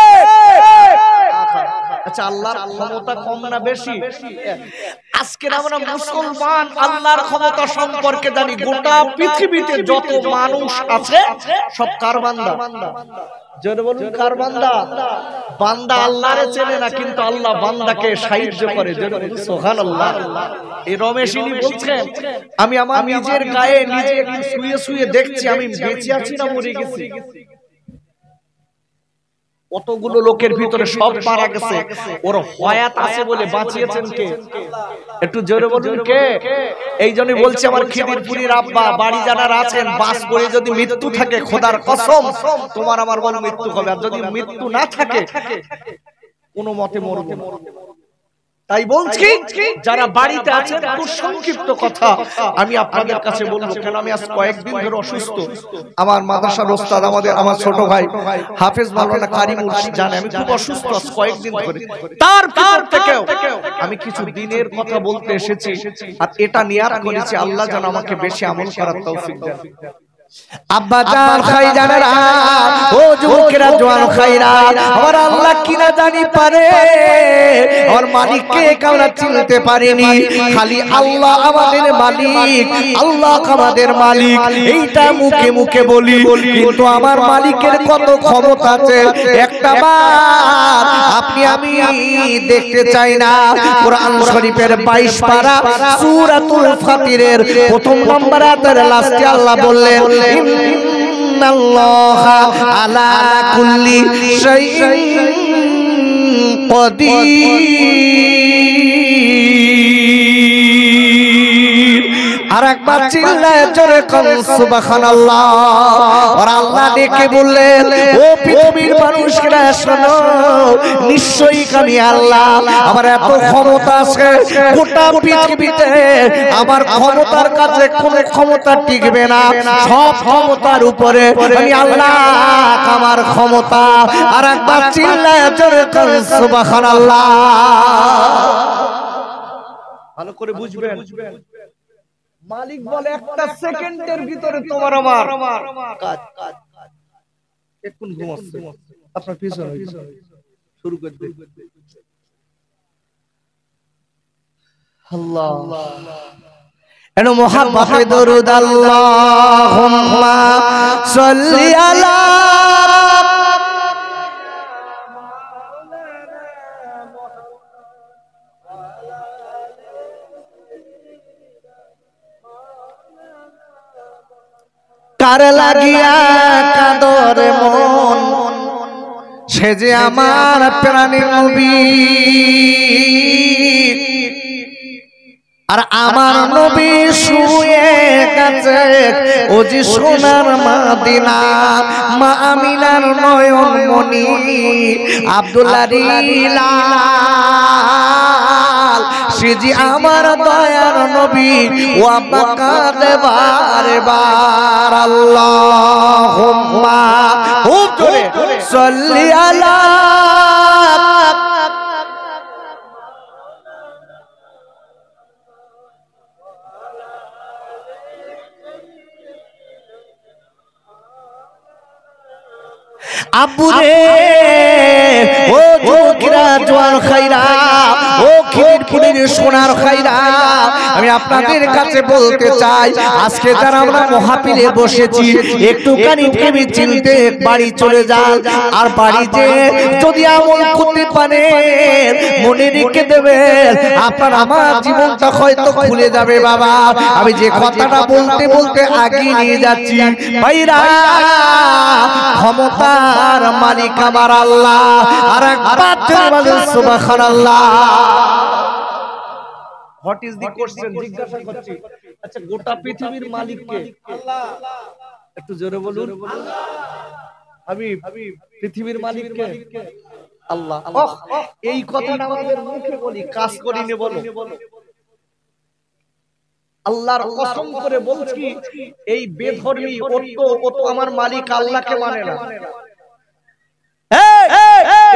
আচ্ছা আল্লাহর ক্ষমতা কম না বেশি? আজকে আমরা মুসলমান আল্লাহর ক্ষমতা সম্পর্কে জানি, গোটা পৃথিবীতে যত মানুষ আছে সব কার বান্দা? জোরে বলুন কার বান্দা? বান্দা আল্লাহরে চেনে না কিন্তু আল্লাহ বান্দাকে সাহায্য করে। জোরে বলুন সুবহানাল্লাহ। এই রমেশিনী বলছেন আমি আমার নিজের গায়ে নিজে একটু শুয়ে শুয়ে দেখছি আমি বেঁচে আছি না মরে গেছি। কতগুলো লোকের ভিতরে সব মারা গেছে, ওর হায়াত আছে বলে বাঁচিয়েছেন কে? একটু জোরে বলুন কে? এই জন্যই বলছে আমার খিদিরপুরীর আব্বা বাড়ি যারা আছেন, বাস করে যদি মৃত্যু থাকে খোদার কসম তোমার আমার বড় মৃত্যু হবে, আর যদি মৃত্যু না থাকে কোনো মতে মরবে। তাই বলছি যারা বাড়িতে আছেন খুব সংক্ষিপ্ত কথা আমি আপনাদের কাছে বলবো, কেন আমি আজ কয়েকদিন ধরে অসুস্থ। আমার মাদ্রাসার ওস্তাদ আমার ছোট ভাই হাফেজ মাওলানা কারিমুল জানে আমি খুব অসুস্থ আজ কয়েকদিন ধরে। তার থেকেও আমি কিছু দিনের কথা বলতে এসেছি, আর এটা নিয়াত করেছি আল্লাহ যেন আমাকে বেশি আমল করার তৌফিক দেন। আব্বা জান খাই জানেরা, ও যুবকেরা জওয়ান খাইরা, আমার আল্লাহ কিনা জানি পারে আর মালিককে কাউরা চিনতে পারেনি, খালি আল্লাহ আমাদের মালিক, আল্লাহ আমাদের মালিক এইটা মুখে মুখে বলি, কিন্তু আমার মালিকের কত ক্ষমতা আছে একটা বার আপনি আমি দেখতে চাই না। কোরআন শরীফের 22 পারা সূরাতুল ফাতিরের প্রথম নম্বর আয়াতের লাস্টে আল্লাহ বললেন ইন্নাল্লাহা আলা কুল্লি শাইইন কাদির। আর একবার চিল্লায় জোরে কোন সুবহানাল্লাহ। আর আল্লাহ ডেকে বললেন ও পৃথিবীর মানুষেরা শোনো, নিশ্চয়ই আমি আল্লাহ আমার এত ক্ষমতা আছে গোটা পৃথিবীতে আমার ক্ষমতার কাছে কোনো ক্ষমতা টিকবে না, সব ক্ষমতার উপরে আমি আল্লাহ আমার ক্ষমতা। আর একবার চিল্লায় জোরে কোন সুবহানাল্লাহ। ভালো করে বুঝবেন, মালিক বলে একটা সেকেন্ডের ভিতরে তোমার আমার কাজ এখন ঘুমাচ্ছে আপনার পিছনে শুরু করে দিন। আল্লাহ এনো মুহাব্বতে দরুদ আল্লাহুম্মা সাল্লি আলা কার লাগিয়া কাঁদরে মন, সে যে আমার প্রাণের নবী, আর আমার নবী শুয়ে গেছে ও যে সোনার মদিনা, মা আমিনার নয়ন মনি আব্দুল্লাহ রিলাল, সে যে আমার দয়ার নবী ও আব্বা কাঁদে বারে বার। আল্লাহুম্মা সাল্লি আলা আব্বু রে, ও যুবকেরা জওয়ান খাইরা, ও খিদিরপুরের সোনার খাইরা, আমি আপনাদের কাছে বলতে চাই, আজকে যারা আমরা মহাপিলে বসেছি, একটুখানি ভেবে চিনতে বাড়ি চলে যান, আর বাড়িতে যদি আমল করতে পারেন মনে রেখে দেবেন, আপনার আমার জীবনটা হয়তো খুলে যাবে। বাবা, আমি যে কথাটা বলতে বলতে আগিয়ে নিয়ে যাচ্ছি, ভাইরা, ক্ষমতার মালিক আমার আল্লাহ। আর একবার জোরে বলেন সুবহানাল্লাহ। What is the question? জিজ্ঞাসা করছি, আচ্ছা গোটা পৃথিবীর মালিক কে? আল্লাহ। একটু জোরে বলুন। আল্লাহ। হাবিব, পৃথিবীর মালিক কে? আল্লাহ। এই কথাটা আমাদের মুখে বলি, কাজ করি নে বলো। আল্লাহর কসম করে বলছি, এই বেধর্মী ও তো আমার মালিক আল্লাহকে মানে না।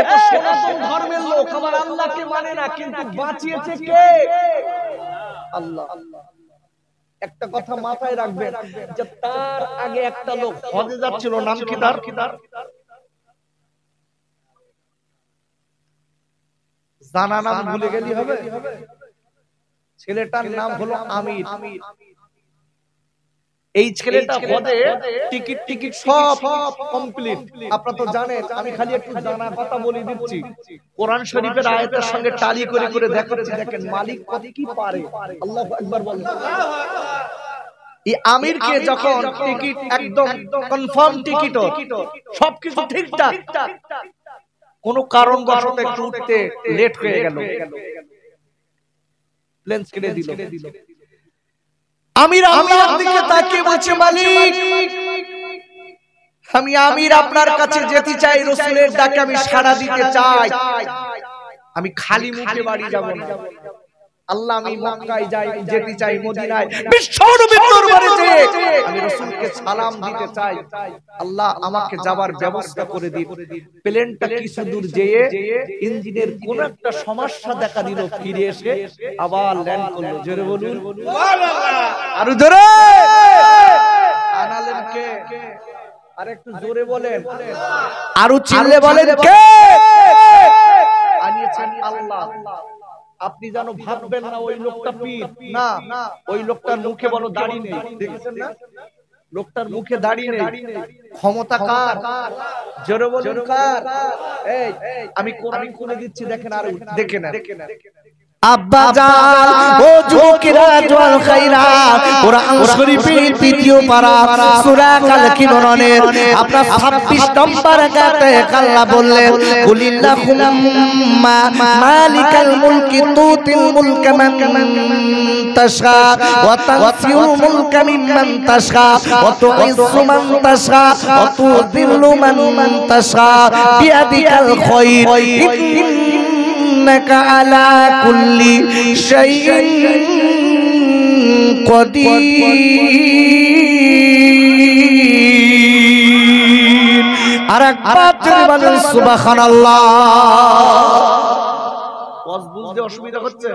এটা সনাতন ধর্মের লোক আমার আল্লাহকে মানে না, কিন্তু বাঁচিয়েছে কে? আল্লাহ। একটা কথা মাথায় রাখবেন, যে তার আগে একটা লোক হজে যাচ্ছিল, নাম কি তার? জানা নাম ভুলে গেলি হবে? ছেলেটার নাম হলো আমির। এই ছেলেটা হজে টিকিট সব কমপ্লিট। আপনারা তো জানেন, আমি খালি একটু জানা কথা বলে দিচ্ছি। কোরআন শরীফের আয়াতের সঙ্গে টালি করে করে দেখাচ্ছি, দেখেন মালিক কত কি পারে। আল্লাহু আকবার বলেন। এই আমিরকে যখন টিকিট একদম কনফার্ম টিকিট, সবকিছু ঠিকঠাক, কোন কারণবশত একটু উঠতে লেট হয়ে গেল, প্লেন ছেড়ে দিল। আমির আল্লাহর দিকে তাকিয়ে বলছে, মালিক, আমি আমির আপনার কাছে যেতে চাই, রাসূলের ডাকে আমি সাড়া দিতে চাই, আমি খালি মুখে বাড়ি যাব না। আল্লাহ, আমি মক্কায় যেতে চাই, মদিনায় বিশ্বনবীর দরবারে যেয়ে আমি রাসূলকে সালাম দিতে চাই। আল্লাহ, আমাকে যাবার ব্যবস্থা করে দিন। প্লেনটা কিছু দূর যেয়ে ইঞ্জিনের কোন একটা সমস্যা দেখা দিল, ফিরে এসে আবার ল্যান্ড করলো। জোরে বলুন সুবহানাল্লাহ। আরো জোরে। আনালেন কে? আর একটু জোরে বলেন, আরো চিল্লে বলেন কে? আনিয়েছেন আল্লাহ। আপনি জানো ভাববেন না ওই লোকটা পীর, না, ওই লোকটার মুখে বড় দাড়ি নেই, দেখেছেন না? লোকটার মুখে দাড়ি নেই। ক্ষমতা কার? জোরে বলুন কার? এই আমি কোরআন খুলে দিচ্ছি, দেখেন আর দেখে না। আব্বা জান, ও যুবকেরা, জওয়ান খাইরা, কোরআন শরীফের তৃতীয় পারা সূরা কাল কিমরনের আপনার 26 নম্বর আয়াতে আল্লাহ বললেন, কুলিল্লাহুম্মা মালিকাল মুলকি তুতিল মুলকা মান তাশা ওয়া তানসিউল মুলকা মিম্মান তাশা ওয়া তুইজ্জু মান তাশা ওয়া তুযিল্লু মান তাশা বিয়াদিকাল খায়র ইন্নাকা আলা কুল্লি শাইইন কদির। আর একবার জোরে বলেন সুবহানাল্লাহ। ওয়াজ বুঝতে অসুবিধা হচ্ছে?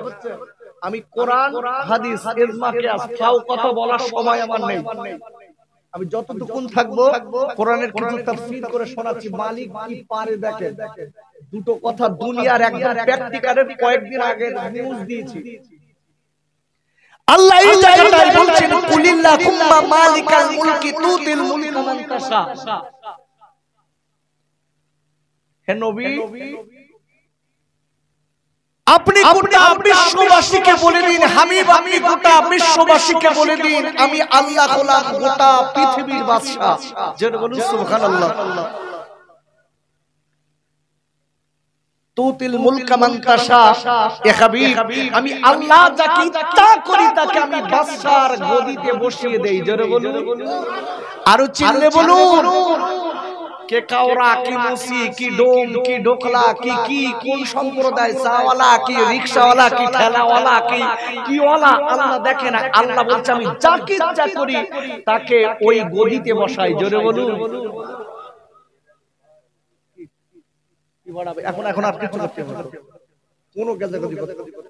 আমি কোরআন, হাদিস, ইজমা, কিয়াস, ফাও কথা বলার সময় আমার নেই। আমি যতটুকুন থাকবো কোরআনের কিছু তাফসীর করে শোনাচ্ছি। মালিক কি পারে দেখেন। দুটো কথা দুনিয়ার একদম প্র্যাকটিক্যালের কয়েকদিন আগে নিউজ দিয়েছি। আল্লাহ এই জায়গাটায় বলছেন, কুলিল্লাহুম্মা মালিকাল মুলকি তুতিল মুলকা মান তাশা। হে নবী, আপনি গোটা বিশ্ববাসীকে বলে দিন, হাবিব আপনি গোটা বিশ্ববাসীকে বলে দিন, আমি আল্লাহ হলাম গোটা পৃথিবীর বাদশা। জোরে বলুন সুবহানাল্লাহ। তুতিল মুলকা মান তাশা, এ হাবিব, আমি আল্লাহ যাকে ইচ্ছা করি তাকে আমি বাদশার গদিতে বসিয়ে দেই। জোরে বলুন, আরো চিল্লে বলুন। কে কাওরা, কি মুসি, কি ডোম, কি ঢোকলা, কি কোন সম্প্রদায়, চাওয়ালা কি রিকশাওয়ালা, কি ঠেলাওয়ালা, কি ওয়ালা, আল্লাহ দেখে না। আল্লাহ বলছে আমি যাকে ইচ্ছা করি তাকে ওই গদিতে বসাই। জোরে বলুন। এখন আর কিছু করতে হবে না, কোনো গাজাগাজি করতে হবে না।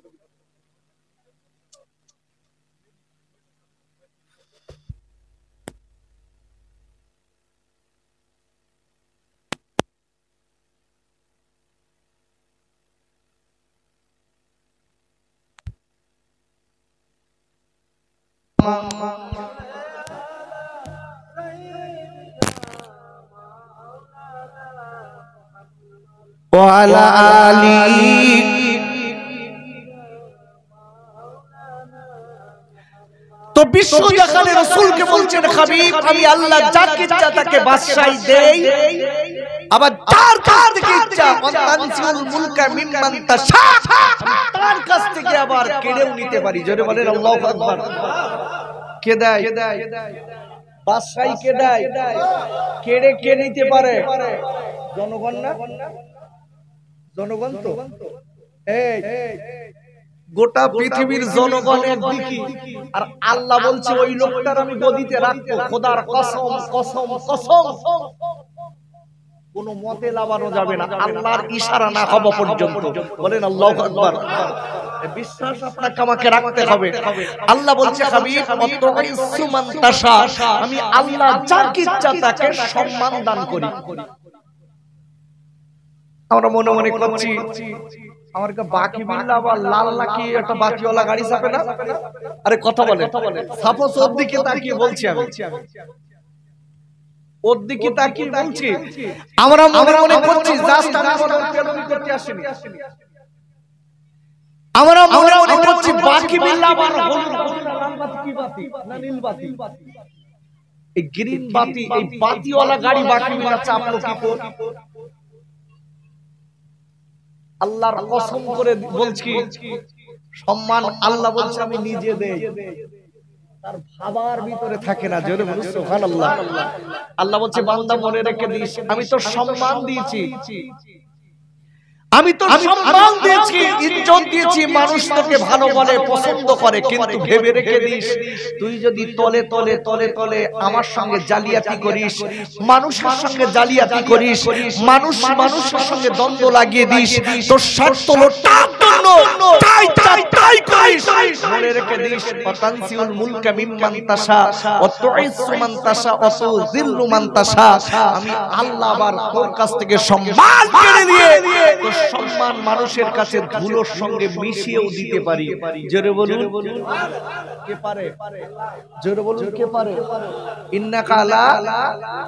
وعلى آله তো বিশ্ব জাহানে রাসূলকে বলছেন হাবিব আমি আল্লাহ যাকে ইচ্ছা তাকে বাদশাহী দেই আবার যার কাছ থেকে ইচ্ছা তানজিউল মুলকা মিম্মান তাশা তার কাছ থেকে আবার কেড়েও নিতে পারি জোরে বলেন আল্লাহু আকবার কে দেয় বাদশাহী কে দেয় কেড়ে কে নিতে পারে জনগণ না জনগণ তো এই গোটা পৃথিবীর জনগণ একদিকে আর আল্লাহ বলছে ওই লোকটার আমি গদিতে রাখবো খোদার কসম কসম কসম কোনো মতে লাগানো যাবে না আল্লাহর ইশারা না হওয়া পর্যন্ত বলেন আল্লাহু আকবার বিশ্বাস আপনাকে আমাকে রাখতে হবে আল্লাহ বলছে হাবিব অতইসু মান তাশা আমি আল্লাহ যাকে ইচ্ছা তাকে সম্মান দান করি আমরা মনে মনে করছি আমার কা বাকি বিল্লাহ বা লাল লাকি একটা বাকিওয়ালা গাড়ি চাপে না আরে কথা বলে সাপোজ ওর দিকে তাকিয়ে বলছি আমি ওর দিকে তাকিয়ে বলছি আমরা মনে মনে করছি জাস্ট আমি কোনো পেলমি করতে আসিনি আমরা মনে মনে করছি বাকি বিল্লাহ বা লাল বাতি কি বাতি না নীল বাতি এই গ্রিন বাতি এই বাতিওয়ালা গাড়ি বাকি বিল্লাহ চাপলো কি করে আল্লাহর কসম করে বলছি সম্মান আল্লাহ বলছে আমি নিজে দেই তার ভাবার ভিতরে থাকে না জোরে বলুন সুবহানাল্লাহ আল্লাহ বলছে বান্দা মনে রেখে দিস আমি তো সম্মান দিয়েছি আমি তো সম্মান দিয়েছি ইজ্জত দিয়েছি মানুষ তোকে ভালো বলে পছন্দ করে কিন্তু ভেবে রেখে দিস তুই যদি তলে তলে তলে তলে আমার সঙ্গে জালিয়াতি করিস মানুষের সঙ্গে জালিয়াতি করিস মানুষ মানুষের সঙ্গে দ্বন্দ্ব লাগিয়ে দিস তোর স্বার্থ লোটার জন্য তাই করিস মনে রেখে দিস তানজিউল মুলকা মিম্মান তাশা ওয়া তুইসু মান তাশা ওয়া তুযিল্লু মান তাশা আমি আল্লাহ আবার তোর কাছ থেকে সম্মান কেড়ে নিয়ে সম্মান মানুষের কাছে ধুলোর সঙ্গে মিশিয়েও দিতে পারি জোরে বলুন কে পারে জোরে বলুন কে পারে ইন্নাকা আলা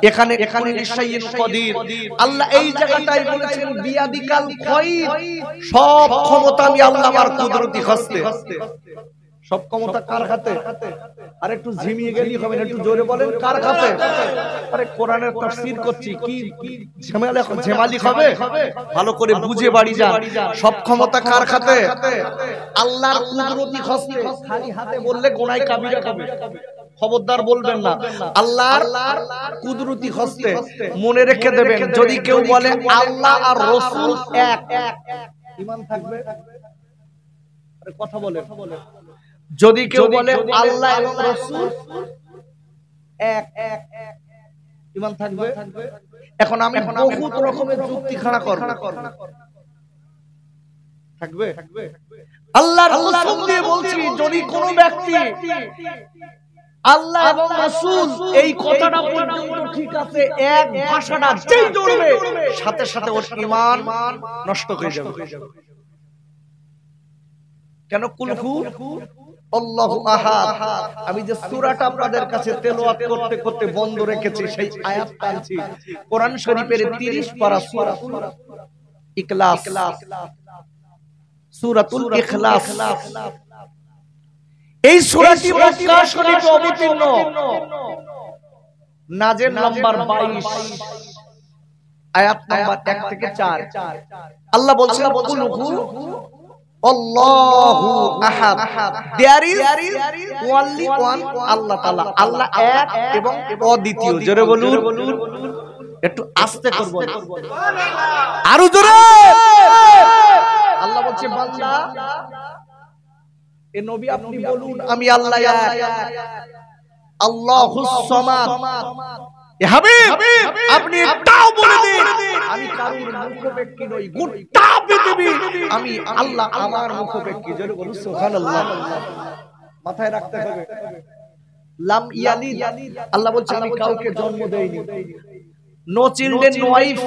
এখানে নিশাইয়িন কদির আল্লাহ এই জায়গাটায় বলেছেন বিয়াদিকাল খায়র সব ক্ষমতা আমি আল্লাহ আমার কুদরতি হস্তে সব ক্ষমতা কার হাতে আর একটু ঝিমিয়ে গেলি হবে না একটু জোরে বলেন কার হাতে আরে কোরআনের তাফসীর করছি কি ঝেমালি হবে ভালো করে বুঝে বাড়ি যান সব ক্ষমতা কার হাতে আল্লাহর কুদরতি হস্তে খালি হাতে বললে গোনায় কাবিরা হবে খবরদার বলবেন না আল্লাহর কুদরতি হস্তে মনে রেখে দেবেন যদি কেউ বলে আল্লাহ আর রাসূল এক ঈমান থাকবে আরে কথা বলে যদি কেউ বলে আল্লাহ এবং রাসূল এক ঈমান থাকবে এখন আমি বহুত রকমের যুক্তি খাড়া করব থাকবে আল্লাহর কসম দিয়ে বলছি যদি কোনো ব্যক্তি আল্লাহ এবং রাসূল এই কথাটা পর্যন্ত ঠিক আছে এক ভাষাটা যেই ধরবে সাথে সাথে ওর ঈমান নষ্ট হয়ে যাবে কেন কুলহু আল্লাহু আহাদ আমি যে সূরাটা আপনাদের কাছে তেলাওয়াত করতে করতে বন্ধ রেখেছি সেই আয়াত টানছি কোরআন শরীফের 30 পারা সূরাতুল ইখলাস সূরাতুল ইখলাস এই সূরাটি মক্কা শরীফে অবতীর্ণ নাযিল নাম্বার 22 আয়াত নাম্বার 1 থেকে 4 আল্লাহ বলছেন কুলহু আল্লাহু আহাদ there is only one আল্লাহ তাআলা আল্লাহ এক এবং অদ্বিতীয় জোরে বলুন একটু আস্তে করব আরো জোরে আল্লাহ বলছে বান্দা এ নবী আপনি বলুন আমি আল্লাহ এক আল্লাহুস সামাদ এ হাবিব আপনি তাও বলে দিন আমি কারুর মুখোপেক্ষী নই গোটা পৃথিবী আমি আল্লাহ আমার মুখোপেক্ষী জোরে বলুন সুবহানাল্লাহ মাথায় রাখতে হবে লাম ইয়ালিদ আল্লাহ বলছে আমি কাউকে জন্ম দেইনি নো চিলড্রেন নো ওয়াইফ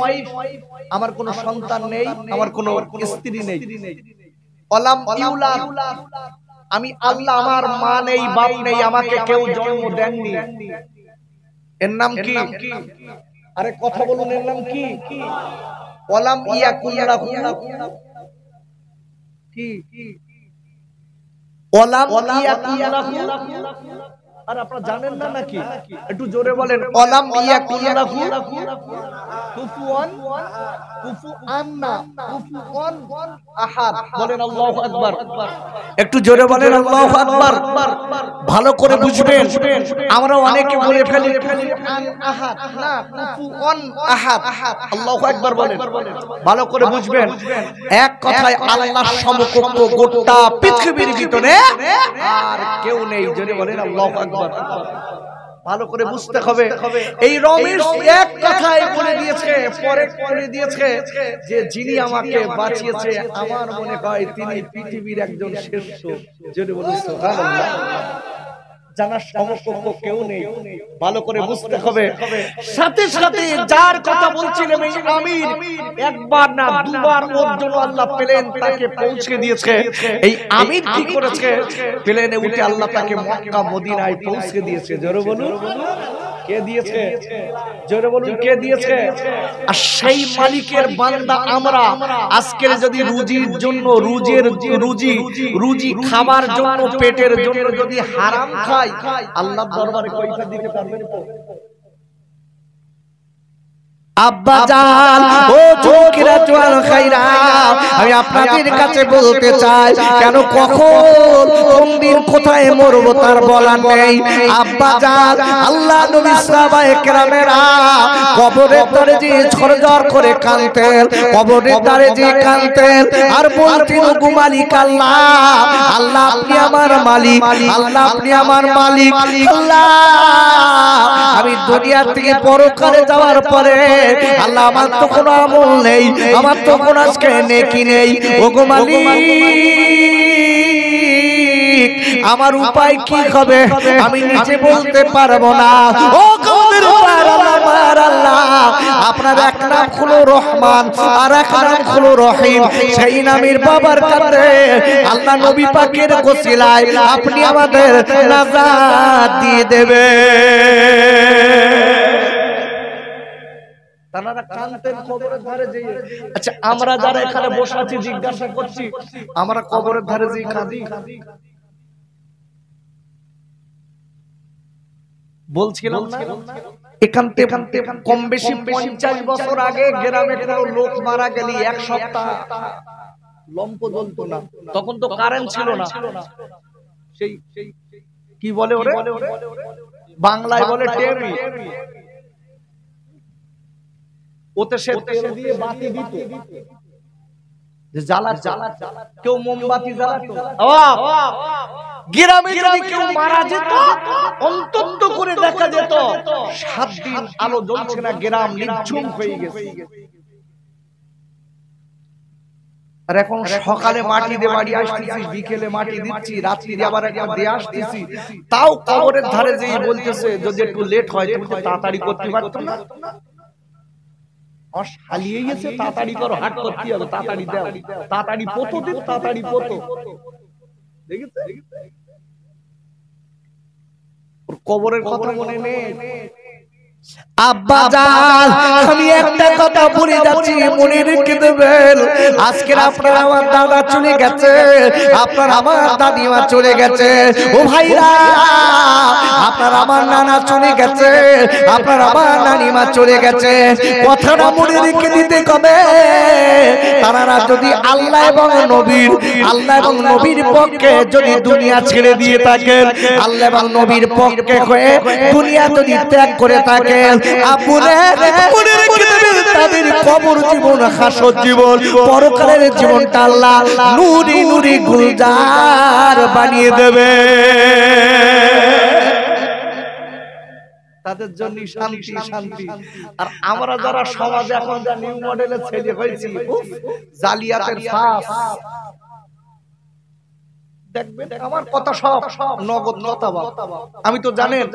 আমার কোনো সন্তান নেই আমার কোনো স্ত্রী নেই ওয়ালাম ইউলাদ আমি আল্লাহ, আমার মা নেই বাপ নেই, আমাকে কেউ জন্ম দেননি। এর নাম কি? আরে কথা বলুন, এর নাম কি? ওয়ালাম ইয়াকুল লাহু কি? ওয়ালাম ইয়াকুল লাহু। আর আপনারা জানেন না নাকি? একটু জোরে বলেন, ওয়ালাম ইয়াকুল লাহু কুফুয়ান না কুফুয়ান আহাদ। বলেন আল্লাহু আকবার। একটু জোরে বলেন আল্লাহু আকবার। ভালো করে বুঝবেন, আমরা অনেকে বলে ফেলি কুফুয়ান আহাদ, না কুফুয়ান আহাদ। আল্লাহু আকবার বলেন, ভালো করে বুঝবেন। এক কথায় আল্লাহর সমকক্ষ গোটা পৃথিবীর ভিতরে আর কেউ নেই। জোরে বলেন আল্লাহু আকবার। ভালো করে বুঝতে হবে। এই রমেশ এক কথায় বলে দিয়েছে, পরে বলে দিয়েছে যে যিনি আমাকে বাঁচিয়েছে আমার মনে হয় তিনি পৃথিবীর একজন শ্রেষ্ঠ। যদি বলি সুবহানাল্লাহ। জানার সমকক্ষ কেউ নেই, ভালো করে বুঝতে হবে। সাথে সাথে যার কথা বলছিলাম এই আমির, একবার না দুবার ওর জন্য আল্লাহ প্লেন তাকে পৌঁছে দিয়েছে। এই আমির কি করেছে? প্লেনে উঠে আল্লাহ তাকে মক্কা মদিনায় পৌঁছে দিয়েছে। জোরে বলুন কে দিয়েছে? জোরে বলুন কে দিয়েছে? আর সেই মালিকের বান্দা আমরা আজকের যদি রুজির জন্য রুজি খাবার জন্য পেটের জন্য যদি হারাম খাই, আল্লাহর দরবারে কয়টা দিতে পারবেন? আব্বা জান ও চুকিরা চুয়াল খাইরা, আমি আপনাদের কাছে বলতে চাই, কেন কখন কোন দিন কোথায় মরব তার বলা নেই। আব্বা জান, আল্লাহ নবী সাহাবায়ে কেরামেরা কবরের ধারে যে ঝরঝর করে কাঁদতেন, কবরের ধারে যে কাঁদতেন আর বলতেন গো মালিক আল্লাহ, আল্লাহ আপনি আমার মালিক, আল্লাহ আপনি আমার মালিক, আল্লাহ আমি দুনিয়া থেকে পরকালে যাওয়ার পরে আল্লাহ আমার তো কোনো আমল নেই, আমার তো কোনো আজকে নেকি নেই, ওগো মালিক আমার উপায় কি হবে আমি নিজে বলতে পারবো না। ও কবরের আমার আল্লাহ, আপনার এক নাম হলো রহমান আর এক নাম হলো রহিম, সেই নামের বাবার কাছে আল্লাহ নবী পাকের ওসিলায় আপনি আমাদের নাজাত দিয়ে দেবে। তারা কাঁদতেন কবরের ধারে যেয়ে। আচ্ছা আমরা যারা এখানে বসে আছি জিজ্ঞাসা করছি, আমরা কবরের ধারে যেয়ে কাঁদি? বলছিলাম না এখান থেকে কম বেশি 50 বছর আগে গ্রামে কোনো লোক মারা গেলে এক সপ্তাহ লম্প জ্বলতো না, তখন তো কারেন্ট ছিল না। সেই কি বলে ওরে, বাংলায় বলে টেরি, ওতে সে তেল দিয়ে বাতি দিত, যে জ্বালা কেউ মোমবাতি জ্বালাতো। গ্রামে যদি কেউ মারা যেত অন্তত করে দেখা যেত 7 দিন আলো জ্বলছে না, গ্রাম নির্ঝুম হয়ে গেছে। আর এখন সকালে মাটি দিয়ে বাড়ি আসতেছি, বিকেলে মাটি দিচ্ছি, রাত্রি আবার একবার দিয়ে আসতেছি, তাও কবরের ধারে যেই বলতেছে যদি একটু লেট হয় তুমি তো তাড়াতাড়ি করতে পারতো না, হালিয়ে গেছে, তাড়াতাড়ি করো, হাট করতে হবে, তাড়াতাড়ি দাও, তাড়াতাড়ি পোতো দিন, তাড়াতাড়ি পোতো। দেখেছে কবরের কথা মনে নেই। আব্বা জান আমি একটা কথা বলে যাচ্ছি, মনে রেখে দেবেন। আজকে আপনার আমার দাদা চলে গেছে, আপনার আমার দাদিমা চলে গেছে, ও ভাইরা আপনার আমার নানা চলে গেছে, আপনার আমার নানিমা চলে গেছে। কথাটা মনে রেখে দিতে হবে, তারা যদি আল্লাহ এবং নবীর পক্ষে যদি দুনিয়া ছেড়ে দিয়ে থাকেন, আল্লাহ এবং নবীর পক্ষে হয়ে দুনিয়া যদি ত্যাগ করে থাকে, তাদের কবর জীবন, হাসর জীবন, পরকালের জীবনটা আল্লাহ নূরি নূরি গুলজার বানিয়ে দেবে। তাদের জন্য শান্তি শান্তি। আর আমরা যারা সমাজে এখন যা নিউ মডেলের ছেলে হয়েছি, জালিয়াতের ফাঁস, দেখবেন আমার কথা সব নগদ নতাবা। আমি তো জানেন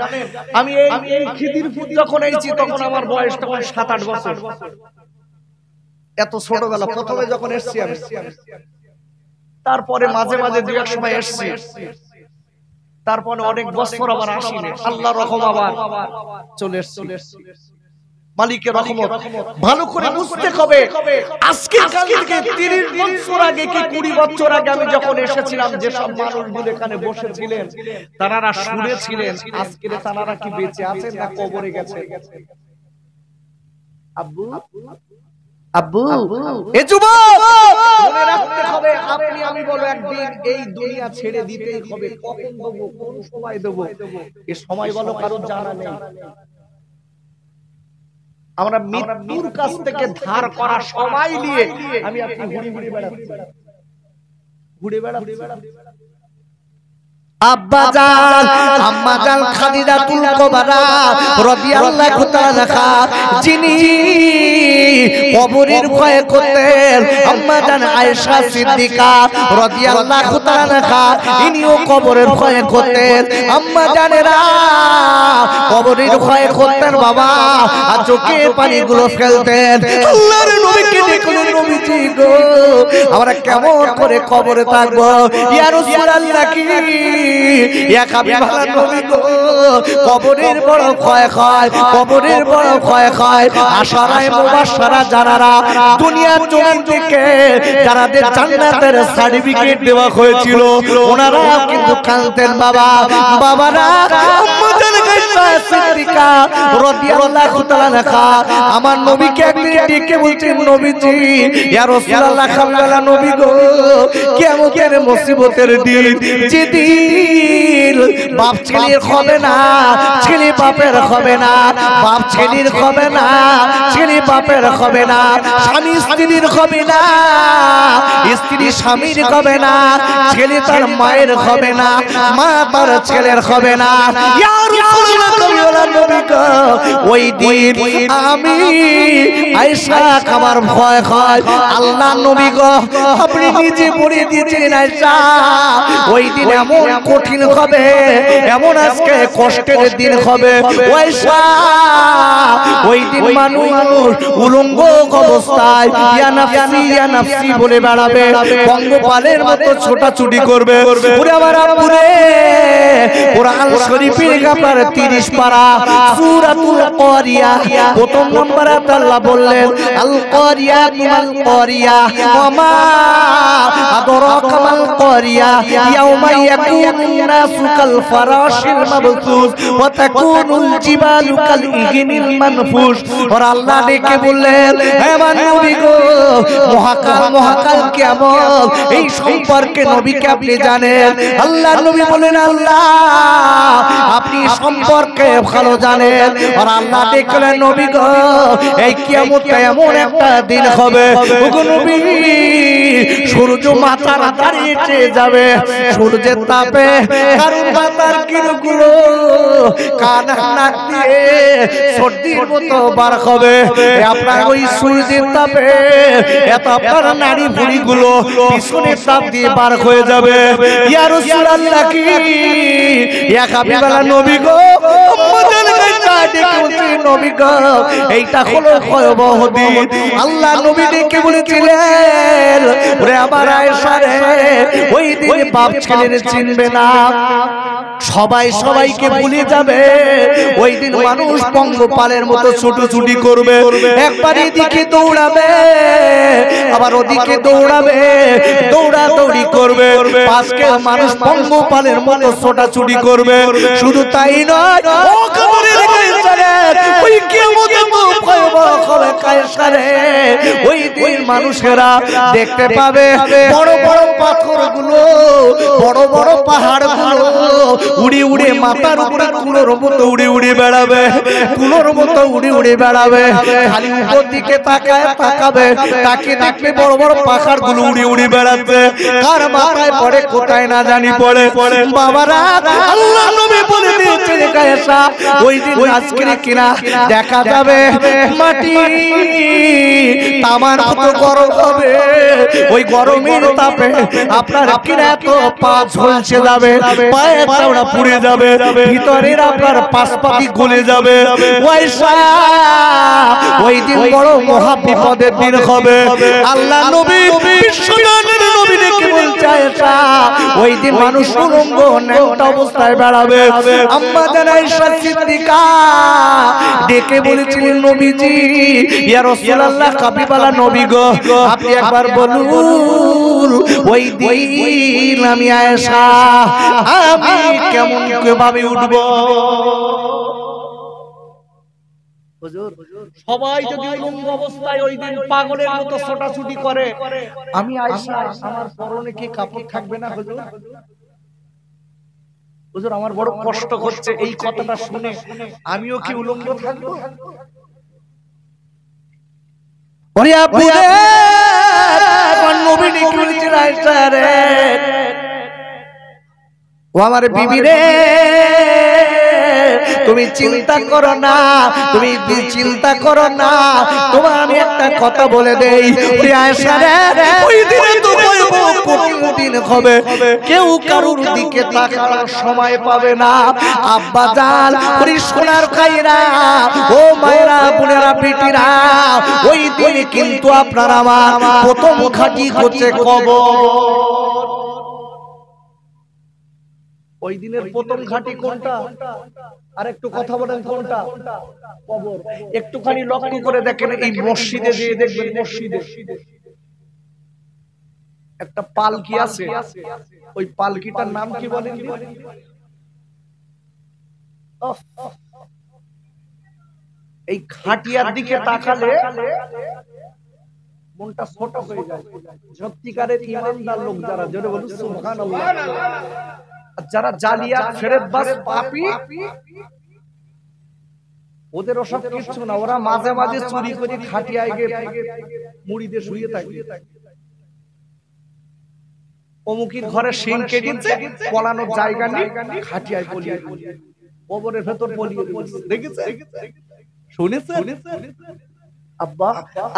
আমি এই খিদিরপুর যখন এসেছি তখন আমার বয়স তখন 7-8 বছর, এত ছোটবেলা প্রথমে যখন এসেছি আমি। তারপরে মাঝে মাঝে দুই এক সময় এসছি, তারপরে অনেক বছর আবার আসিনি, আল্লাহর রহম আবার চলে এসছি। মালিকের রহমত ভালো করে বুঝতে হবে। আজকে থেকে 30 বছর আগে কি 20 বছর আগে আমি যখন এসেছিলাম, যে সব মানুষগুলো এখানে বসেছিলেন তারা শুনেছিলেন, আজকে তারা কি বেঁচে আছেন না কবরে গেছে? আব্বু আব্বু এ যুবক মনে রাখতে হবে, আপনি আমি বলো একদিন এই দুনিয়া ছেড়ে দিতেই হবে। কখন দেব, কোন সময় দেব, এই সময় বলো কারোর জানা নেই। আমরা মৃত্যুর কাছ থেকে ধার করা সময় নিয়ে আমি আপনি ঘুরে বেড়াচ্ছি। আব্বা জান আম্মা জান খাদিজাতুল কুবরা রাদিয়াল্লাহু তাআলা আনহা, যিনি কবরের ভয় করতেন, আম্মা জান আয়েশা সিদ্দিকা রাদিয়াল্লাহু তাআলা আনহা, ইনিও কবরের ভয় করতেন। আম্মা জানেরা কবরের ভয় করতেন বাবা, আর চোখের পানিগুলো ফেলতেন। আল্লাহর নবীকে দেখলেন, নবীজি গো আমরা কেমন করে কবরে থাকবো, ইয়া রাসূলুল্লাহ কি কবরের বড় ভয় হয়, কবরের বড় ভয় হয়। আশারায়ে মুবাশশারা যারা দুনিয়ার জমিন থেকে যারাদের জান্নাতের সার্টিফিকেট দেওয়া হয়েছিল, ওনারা কিন্তু কাঁদতেন বাবা। বাবারা সিদ্দিকা রাদিয়াল্লাহু তাআলা আনহা আমার নবীকে একদিন ডেকে বলছেন, নবীজি ইয়া রাসূলুল্লাহ খাল্লালা নবী গো, কিয়ামতের মুসিবতের দিন, যেদিন বাপ ছেলের হবে না, ছেলে বাপের হবে না, বাপ ছেলের হবে না, ছেলে বাপের হবে না, স্বামী স্ত্রীর হবে না, স্ত্রী স্বামীর হবে না, ছেলে তার মায়ের হবে না, মা তার ছেলের হবে না। ইয়া রাসূলুল্লাহ নবী গো, ওই দিন আমি আয়েশা আমার ভয় হয়। আল্লাহ নবী গো আপনি নিজে বলে দিয়েছেন আয়েশা, ওই দিন এমন কঠিন হবে, এমন আজকে কষ্টের দিন হবে আয়েশা, ওই দিন মানুষ উলঙ্গ অবস্থায় ইয়া নাফসি ইয়া নাফসি বলে বেড়াবে, পঙ্গপালের মতো ছোটাছুটি করবে। ওরে আমার আব্বুরে, কোরআন শরীফের আপনার 30 পারা সূরাতুল কারিয়া প্রথম নম্বর আল্লাহ বললেন আল কারিয়া তুমাল কারিয়া ওমা আদরাকা মাল কারিয়া ইয়াউমা ইয়াকুনুন নাসু কাল ফারাশিল মাবসুস ওয়া তাকুনুল জিবালু কাল ইগনিল মানফুস। আর আল্লাহ ডেকে বললেন, হে আমার নবী গো মহাকাল কিয়ামত এই সম্পর্কে নবীকে আপনি জানেন? আল্লাহ নবী বলেন, আল্লাহ আপনি সম্পর্কে ভালো জানেন। আর আল্লাহ দেখলেন, নবী গো এই কিয়ামতে এমন একটা দিন হবে ওগো নবী, সূর্য মাথার দাঁড়িয়ে যাবে, সূর্যের তাপে কারণ মাথার কিরগুলো কান নাক দিয়ে সর্দির মতো বার হবে। আপনার ওই সূর্যের তাপে এত আপনার নাড়ি ভুঁড়িগুলো পিছনের তাপ দিয়ে বার হয়ে যাবে। ইয়া রাসূলুল্লাহ কি ইয়া হাবিবাল্লাহ নবী গো, নবী গো এইটা হলো ভয়াবহ দিন। আল্লাহ নবী ডেকে বলেছিলেন, ওরে আমার আয়েশা রে, ওই দিন বাপ ছেলের চিনবে না, সবাই সবাইকে ভুলে যাবে। ওই দিন মানুষ পঙ্গপালের মতো ছুটোছুটি করবে, একবার এদিকে দৌড়াবে আবার ওদিকে দৌড়াবে, দৌড়াদৌড়ি করবে, আজকে মানুষ পঙ্গপালের মতো ছোটাছুটি করবে। শুধু তাই নয়, ও কবরের ওই কিয়ামতে তো ভয়াবহ হবে কায়েসা রে। ওই দিন মানুষেরা দেখতে পাবে বড় বড় পাথরগুলো, বড় বড় পাহাড়গুলো উড়ে উড়ে মাথার উপরে কুলোর মতো উড়ে উড়ে বেড়াবে, কুলোর মতো উড়ে উড়ে বেড়াবে। খালি উপর দিকে তাকাবে, তাকে দেখবে বড় বড় পাহাড়গুলো উড়ে উড়ে বেড়াচ্ছে, কার মাথায় পড়ে কোথায় না জানি পড়ে। বাবারা আল্লাহ নবী বলে দিয়েছেন কায়েসা, ওই দিন আজকে কিনা দেখা যাবে মাটি তামার মতো গরম হবে, ওই গরমের তাপে আপনার কিনা তো পা ঝলসে যাবে, পায়ে চামড়া পুড়ে যাবে। ভিতরের আপনার পাশপাতি গলে যাবে। ওই দিন বড় মহা বিপদের দিন হবে। আল্লাহ নবী বিশ্বনবীর নবী ডেকে বলছে আয়েশা, ওই দিন মানুষ উলঙ্গ ন্যাংটা অবস্থায় বেড়াবে। আম্মা জান আয়েশা সিদ্দিকা ডেকে বলেছিলেন, নবীজি, ইয়া রাসূলুল্লাহ, কাবিবালা নবী গো, আপনি একবার বলুন ওই দিন আমি আয়েশা আমি কেমন কিভাবে উঠব? সবাই যদি উলঙ্গ অবস্থায় ওই দিন পাগলের মতো ছোটাছুটি করে, আমি আয়েশা আমার পরনে কি কাপড় থাকবে না? হুজুর, হুজুর আমার বড় কষ্ট হচ্ছে এই কথাটা শুনে, আমিও কি উলঙ্গ থাকবো? ওরে আপু রে, আমার নবী ডেকে বলেছিল, আয়েশা রে, ও আমার বিবি রে, তুমি চিন্তা করো না, তুমি চিন্তা করো না, তোমার আমি একটা কথা বলে দেই, ওরে আয়েশা রে, ওই দিনে তো কঠিন দিন হবে, কেউ কারোর দিকে তাকানোর সময় পাবে না। আব্বা জান, ওরে সোনার খাইরা, ও মায়েরা, বোনেরা, বেটিরা, ওই দিনে কিন্তু আপনার আমার প্রথম ঘাঁটি হচ্ছে কবর। ওই দিনের প্রথম ঘাঁটি কোনটা? আর একটু কথা বলেন, কোনটা? কবর। একটুখানি লক্ষ্য করে দেখেন, এই মসজিদে যে দেখবেন, মসজিদে একটা পালকি আছে, ওই পালকিটার নাম কি বলেন? এই খাটিয়ার দিকে তাকালে মনটা ছোট হয়ে যায়। সত্যিকারের ঈমানদার লোক যারা, জোরে বলুন সুবহানাল্লাহ, যারা জালিয়াত ফেরেববাজ পাপী, ওদের ওসব কিছু না, ওরা মাঝে মাঝে চুরি করে খাটিয়ায় গিয়ে মুড়িতে শুয়ে থাকে। অমুকির ঘরে শিং কেটেছে, পলানোর জায়গা নেই, খাটিয়ায় পলিয়ে কবরের ভেতর পলিয়ে দিয়েছে। দেখেছেন? শুনেছেন? আব্বা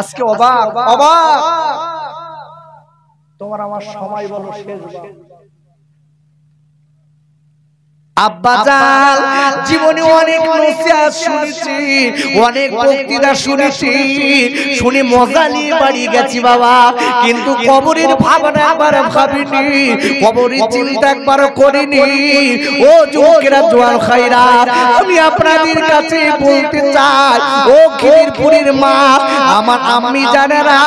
আজকে অবাক অবাক, তোমার আমার সময় বলো শেষবার। আব্বাজান, জীবনে অনেক নসিহত শুনেছি, অনেক বক্তৃতা শুনেছি, শুনে মজা নিয়ে বাড়ি গেছি বাবা, কিন্তু কবরের ভাবনা একবার ভাবিনি, কবরের চিন্তা একবার করিনি। ও যুবকেরা, জোয়ান খাইরা, আমি আপনাদের কাছে বলতে চাই, ও খিদিরপুরের মা, আমার আম্মি জানেরা,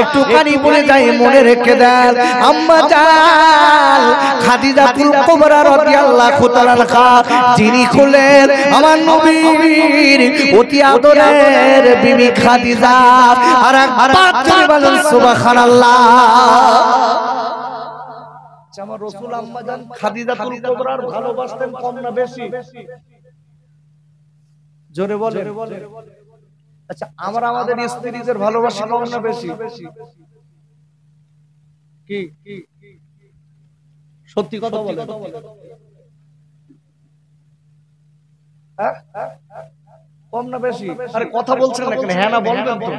একটুখানি বলে যাই, মনে রেখে দেন, আম্মা জান খাদিজাতুল কুবরা রাদিয়াল্লাহু তাআলা, যিনি খুলেন আমার নবীর অতি আদরের বিবি খাদিজা। আর একবার বলেন সুবহানাল্লাহ। আমার রাসূল আম্মা জান খাদিজাতুল কুবরার ভালোবাসতেন কম না বেশি? জোরে বলেন। আচ্ছা, আমরা আমাদের স্ত্রীদের ভালোবাসি কম না বেশি? কি সত্যি কথা বলেন? কম না বেশি? আরে কথা বলছেন না কেন? হ্যাঁ না বলবেন তো।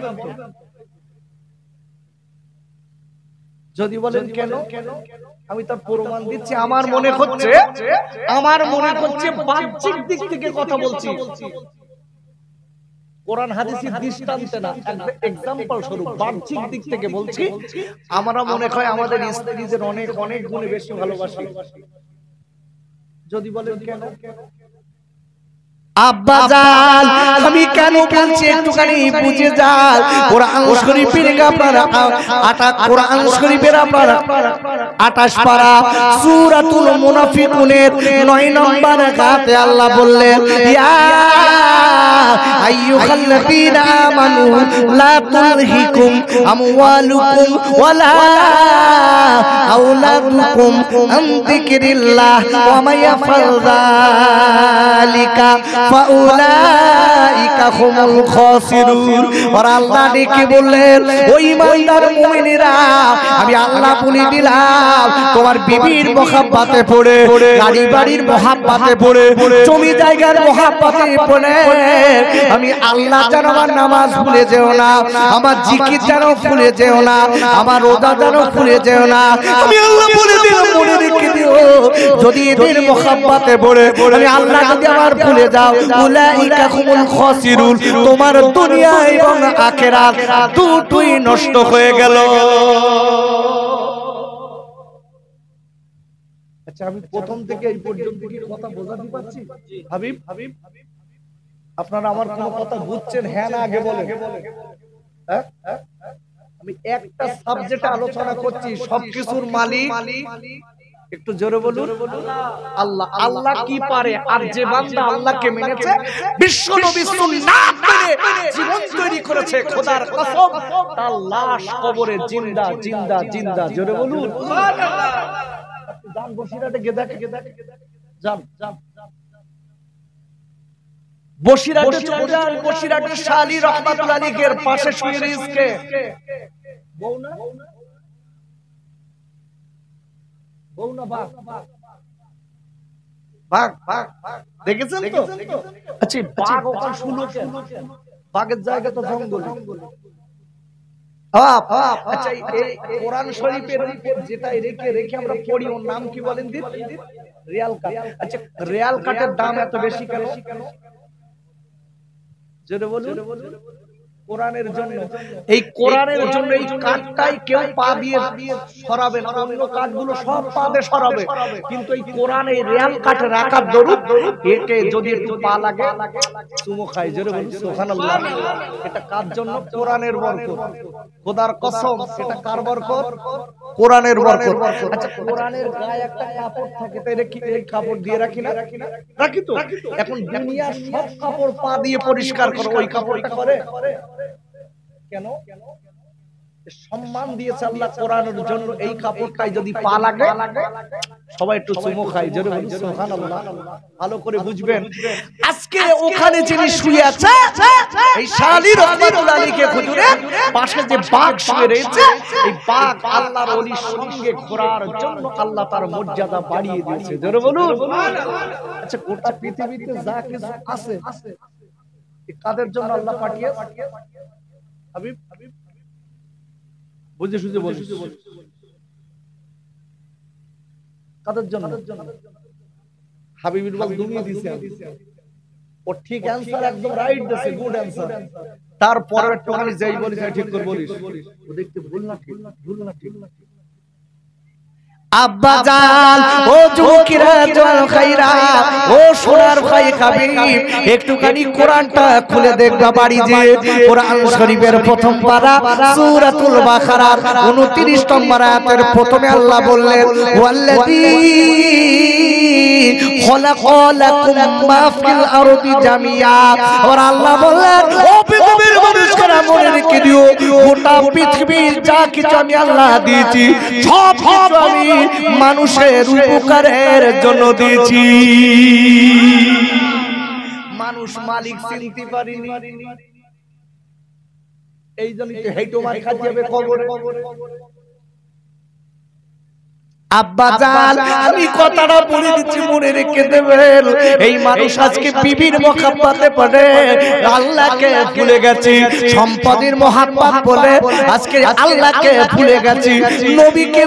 যদি বলেন কেন, আমি তার প্রমাণ দিচ্ছি। আমার মনে হচ্ছে বাহ্যিক দিক থেকে কথা বলছি, কোরআন হাদিসের দৃষ্টান্তে না, এক্সাম্পল স্বরূপ বাহ্যিক দিক থেকে বলছি। আমরা মনে হয় আমাদের স্ত্রীদের অনেক অনেক গুণে বেশি ভালোবাসি। যদি বলেন কেন? আব্বাজান, আমি কেন বলছি একটুখানি বুঝে যান। কোরআন শরীফের আপনারা কোরআন শরীফের আপনারা 28 পারা সূরাতুল মুনাফিকুনের 9 নম্বর আয়াতে আল্লাহ বললেন, ইয়া আইয়ুহাল্লাযীনা আমানু লা তুলহিকুম আমওয়ালুকুম ওয়ালা আওলাদুকুম আন যিকরিল্লাহ ওয়া মা ইয়াফআল যালিকা ফাউলাইকা হুমুল খাসিরুন। আর আল্লাহ ডেকে বললেন, ও ঈমানদার মুমিনেরা, আমি আল্লাহ বলে দিলাম, তোমার বিবির মহব্বতে পড়ে, গাড়ি বাড়ির মহব্বতে পড়ে, জমি জায়গার মহব্বতে পড়ে, আমি আল্লাহ যেন আমার নামাজ ভুলে যেও না, আমার জিকির যেন ভুলে যেও না, আমার রোজা যেন ভুলে যেও না, আমি আল্লাহ বলে দিলাম, মনে রেখে দিও। যদি এদের মোহাব্বতে পড়ে আমি আল্লাহ যদি আমার ভুলে যাও উলাইকা হুমুল খাসিরুন, তোমার দুনিয়া এবং আখিরাত দুটোই নষ্ট হয়ে গেল। আচ্ছা, আমি প্রথম থেকে এই পর্যন্ত কি কথা বোঝাতে পারছি? হাবিব আপনারা আমার কোন কথা বুঝছেন? হ্যাঁ না আগে বলেন। হ্যাঁ, আমি একটা সাবজেক্টে আলোচনা করছি, সবকিছুর মালিক একটু জোরে বলুন আল্লাহ। আল্লাহ কি পারে? আর যে বান্দা আল্লাহকে মেনেছে, বিশ্ব নবী সুন্নাত মেনে জীবন তৈরি করেছে, খোদার কসম তার লাশ কবরে জিন্দা জিন্দা জিন্দা। জোরে বলুন সুবহানাল্লাহ। যান বসিরহাটে গেদা যান বসিরহাটে চলে যান। বসিরহাটের শাহ আলী রহমাতুল্লাহ আলাইহির পাশে শুয়ে রয়েছে বউ না বাঘ দেখেছেন তো? আচ্ছা, বাঘ ওখানে শুলো কেন? বাঘের জায়গা তো জঙ্গল। আচ্ছা, এই কোরআন শরীফের যেটা রেখে আমরা পড়ি, ওর নাম কি বলেন দিন? রিয়াল কাঠ। আচ্ছা, রিয়াল কাঠের দাম এত বেশি কেন? যেটা বলুন কোরআনের জন্য। এই কোরআনের জন্য এই কাঠটাই কেউ পা দিয়ে সরাবে না, অন্য কাঠগুলো সব পা দিয়ে সরাবে, কিন্তু এই কোরআন এই রিয়াল কাঠে রাখার দরুদ একে যদি একটু পা লাগে চুমো খায়। যেটা বলুন সুবহানাল্লাহ। এটা কার জন্য? কোরআনের বরকত। খোদার কসম, এটা কার বরকত? কোরআনের বরকত। আচ্ছা, কোরআনের গায়ে একটা কাপড় থাকে, তাই রেখে এই কাপড় দিয়ে রাখি না? রাখি তো। এখন দুনিয়ার সব কাপড় পা দিয়ে পরিষ্কার করো, ওই কাপড়টা করে কেন? সম্মান দিয়েছে আল্লাহ কোরআনের জন্য। এই কাপড়টাই যদি পা লাগে সবাই একটু চুমো খায়। জোরে বলুন সুবহানাল্লাহ। ভালো করে বুঝবেন। আজকে ওখানে যিনি শুয়ে আছে, এই শাহ আলী রহমাতুল্লাহ আলাইহি হুজুরের পাশে যে বাঘ শুয়ে রয়েছে, এই বাঘ আল্লাহর ওলির সঙ্গে ঘোরার জন্য আল্লাহ তার মর্যাদা বাড়িয়ে দিয়েছে। জোরে বলুন সুবহানাল্লাহ। আচ্ছা, গোটা পৃথিবীতে যা কিছু আছে কাদের জন্য আল্লাহ পাঠিয়েছে? হাবিব বুঝে সুঝে বলিস কাদের জন্য? হাবিবুল বল দুনিয়া দিছে, ও ঠিক অ্যানসার, একদম রাইট দিছে, গুড অ্যানসার। তারপরে একটুখানি যেই বলিস ঠিক করে বলিস, ও দেখতে ভুল না ঠিক। আব্বা জান, ও যুবকেরা জল খাইরা, ও সোনার ভাই হাবিব, একটুখানি কোরআনটা খুলে দেখবা বাড়ি যে। কোরআন শরীফের প্রথম পারা সূরাতুল বাকারার 29 নম্বর আয়াতের প্রথমে আল্লাহ বললেন ওয়াল্লাযী খলাকালাকুম মা ফিল আরদি জামিয়া। আর আল্লাহ বললেন, ও পৃথিবীর মানুষেরা মনে রেখে দিও, গোটা পৃথিবীর যা কিছু আমি আল্লাহ দিয়েছি সব কিছু আমি মানুষের উপকারের জন্য দিয়েছি। মানুষ মালিক চিনতে পারেনি, এই জন্যই তো হেইটো মার খাইতে হবে কবরে। আব্বা জান, আমি কথাটা বলে দিচ্ছি, মনে রেখে দেবেন। এই মানুষ আজকে বিবির মোহাব্বতে পড়ে আল্লাহকে ভুলে গেছি, সম্পদের মোহাব্বত বলে আজকে আল্লাহকে ভুলে গেছি, নবীকে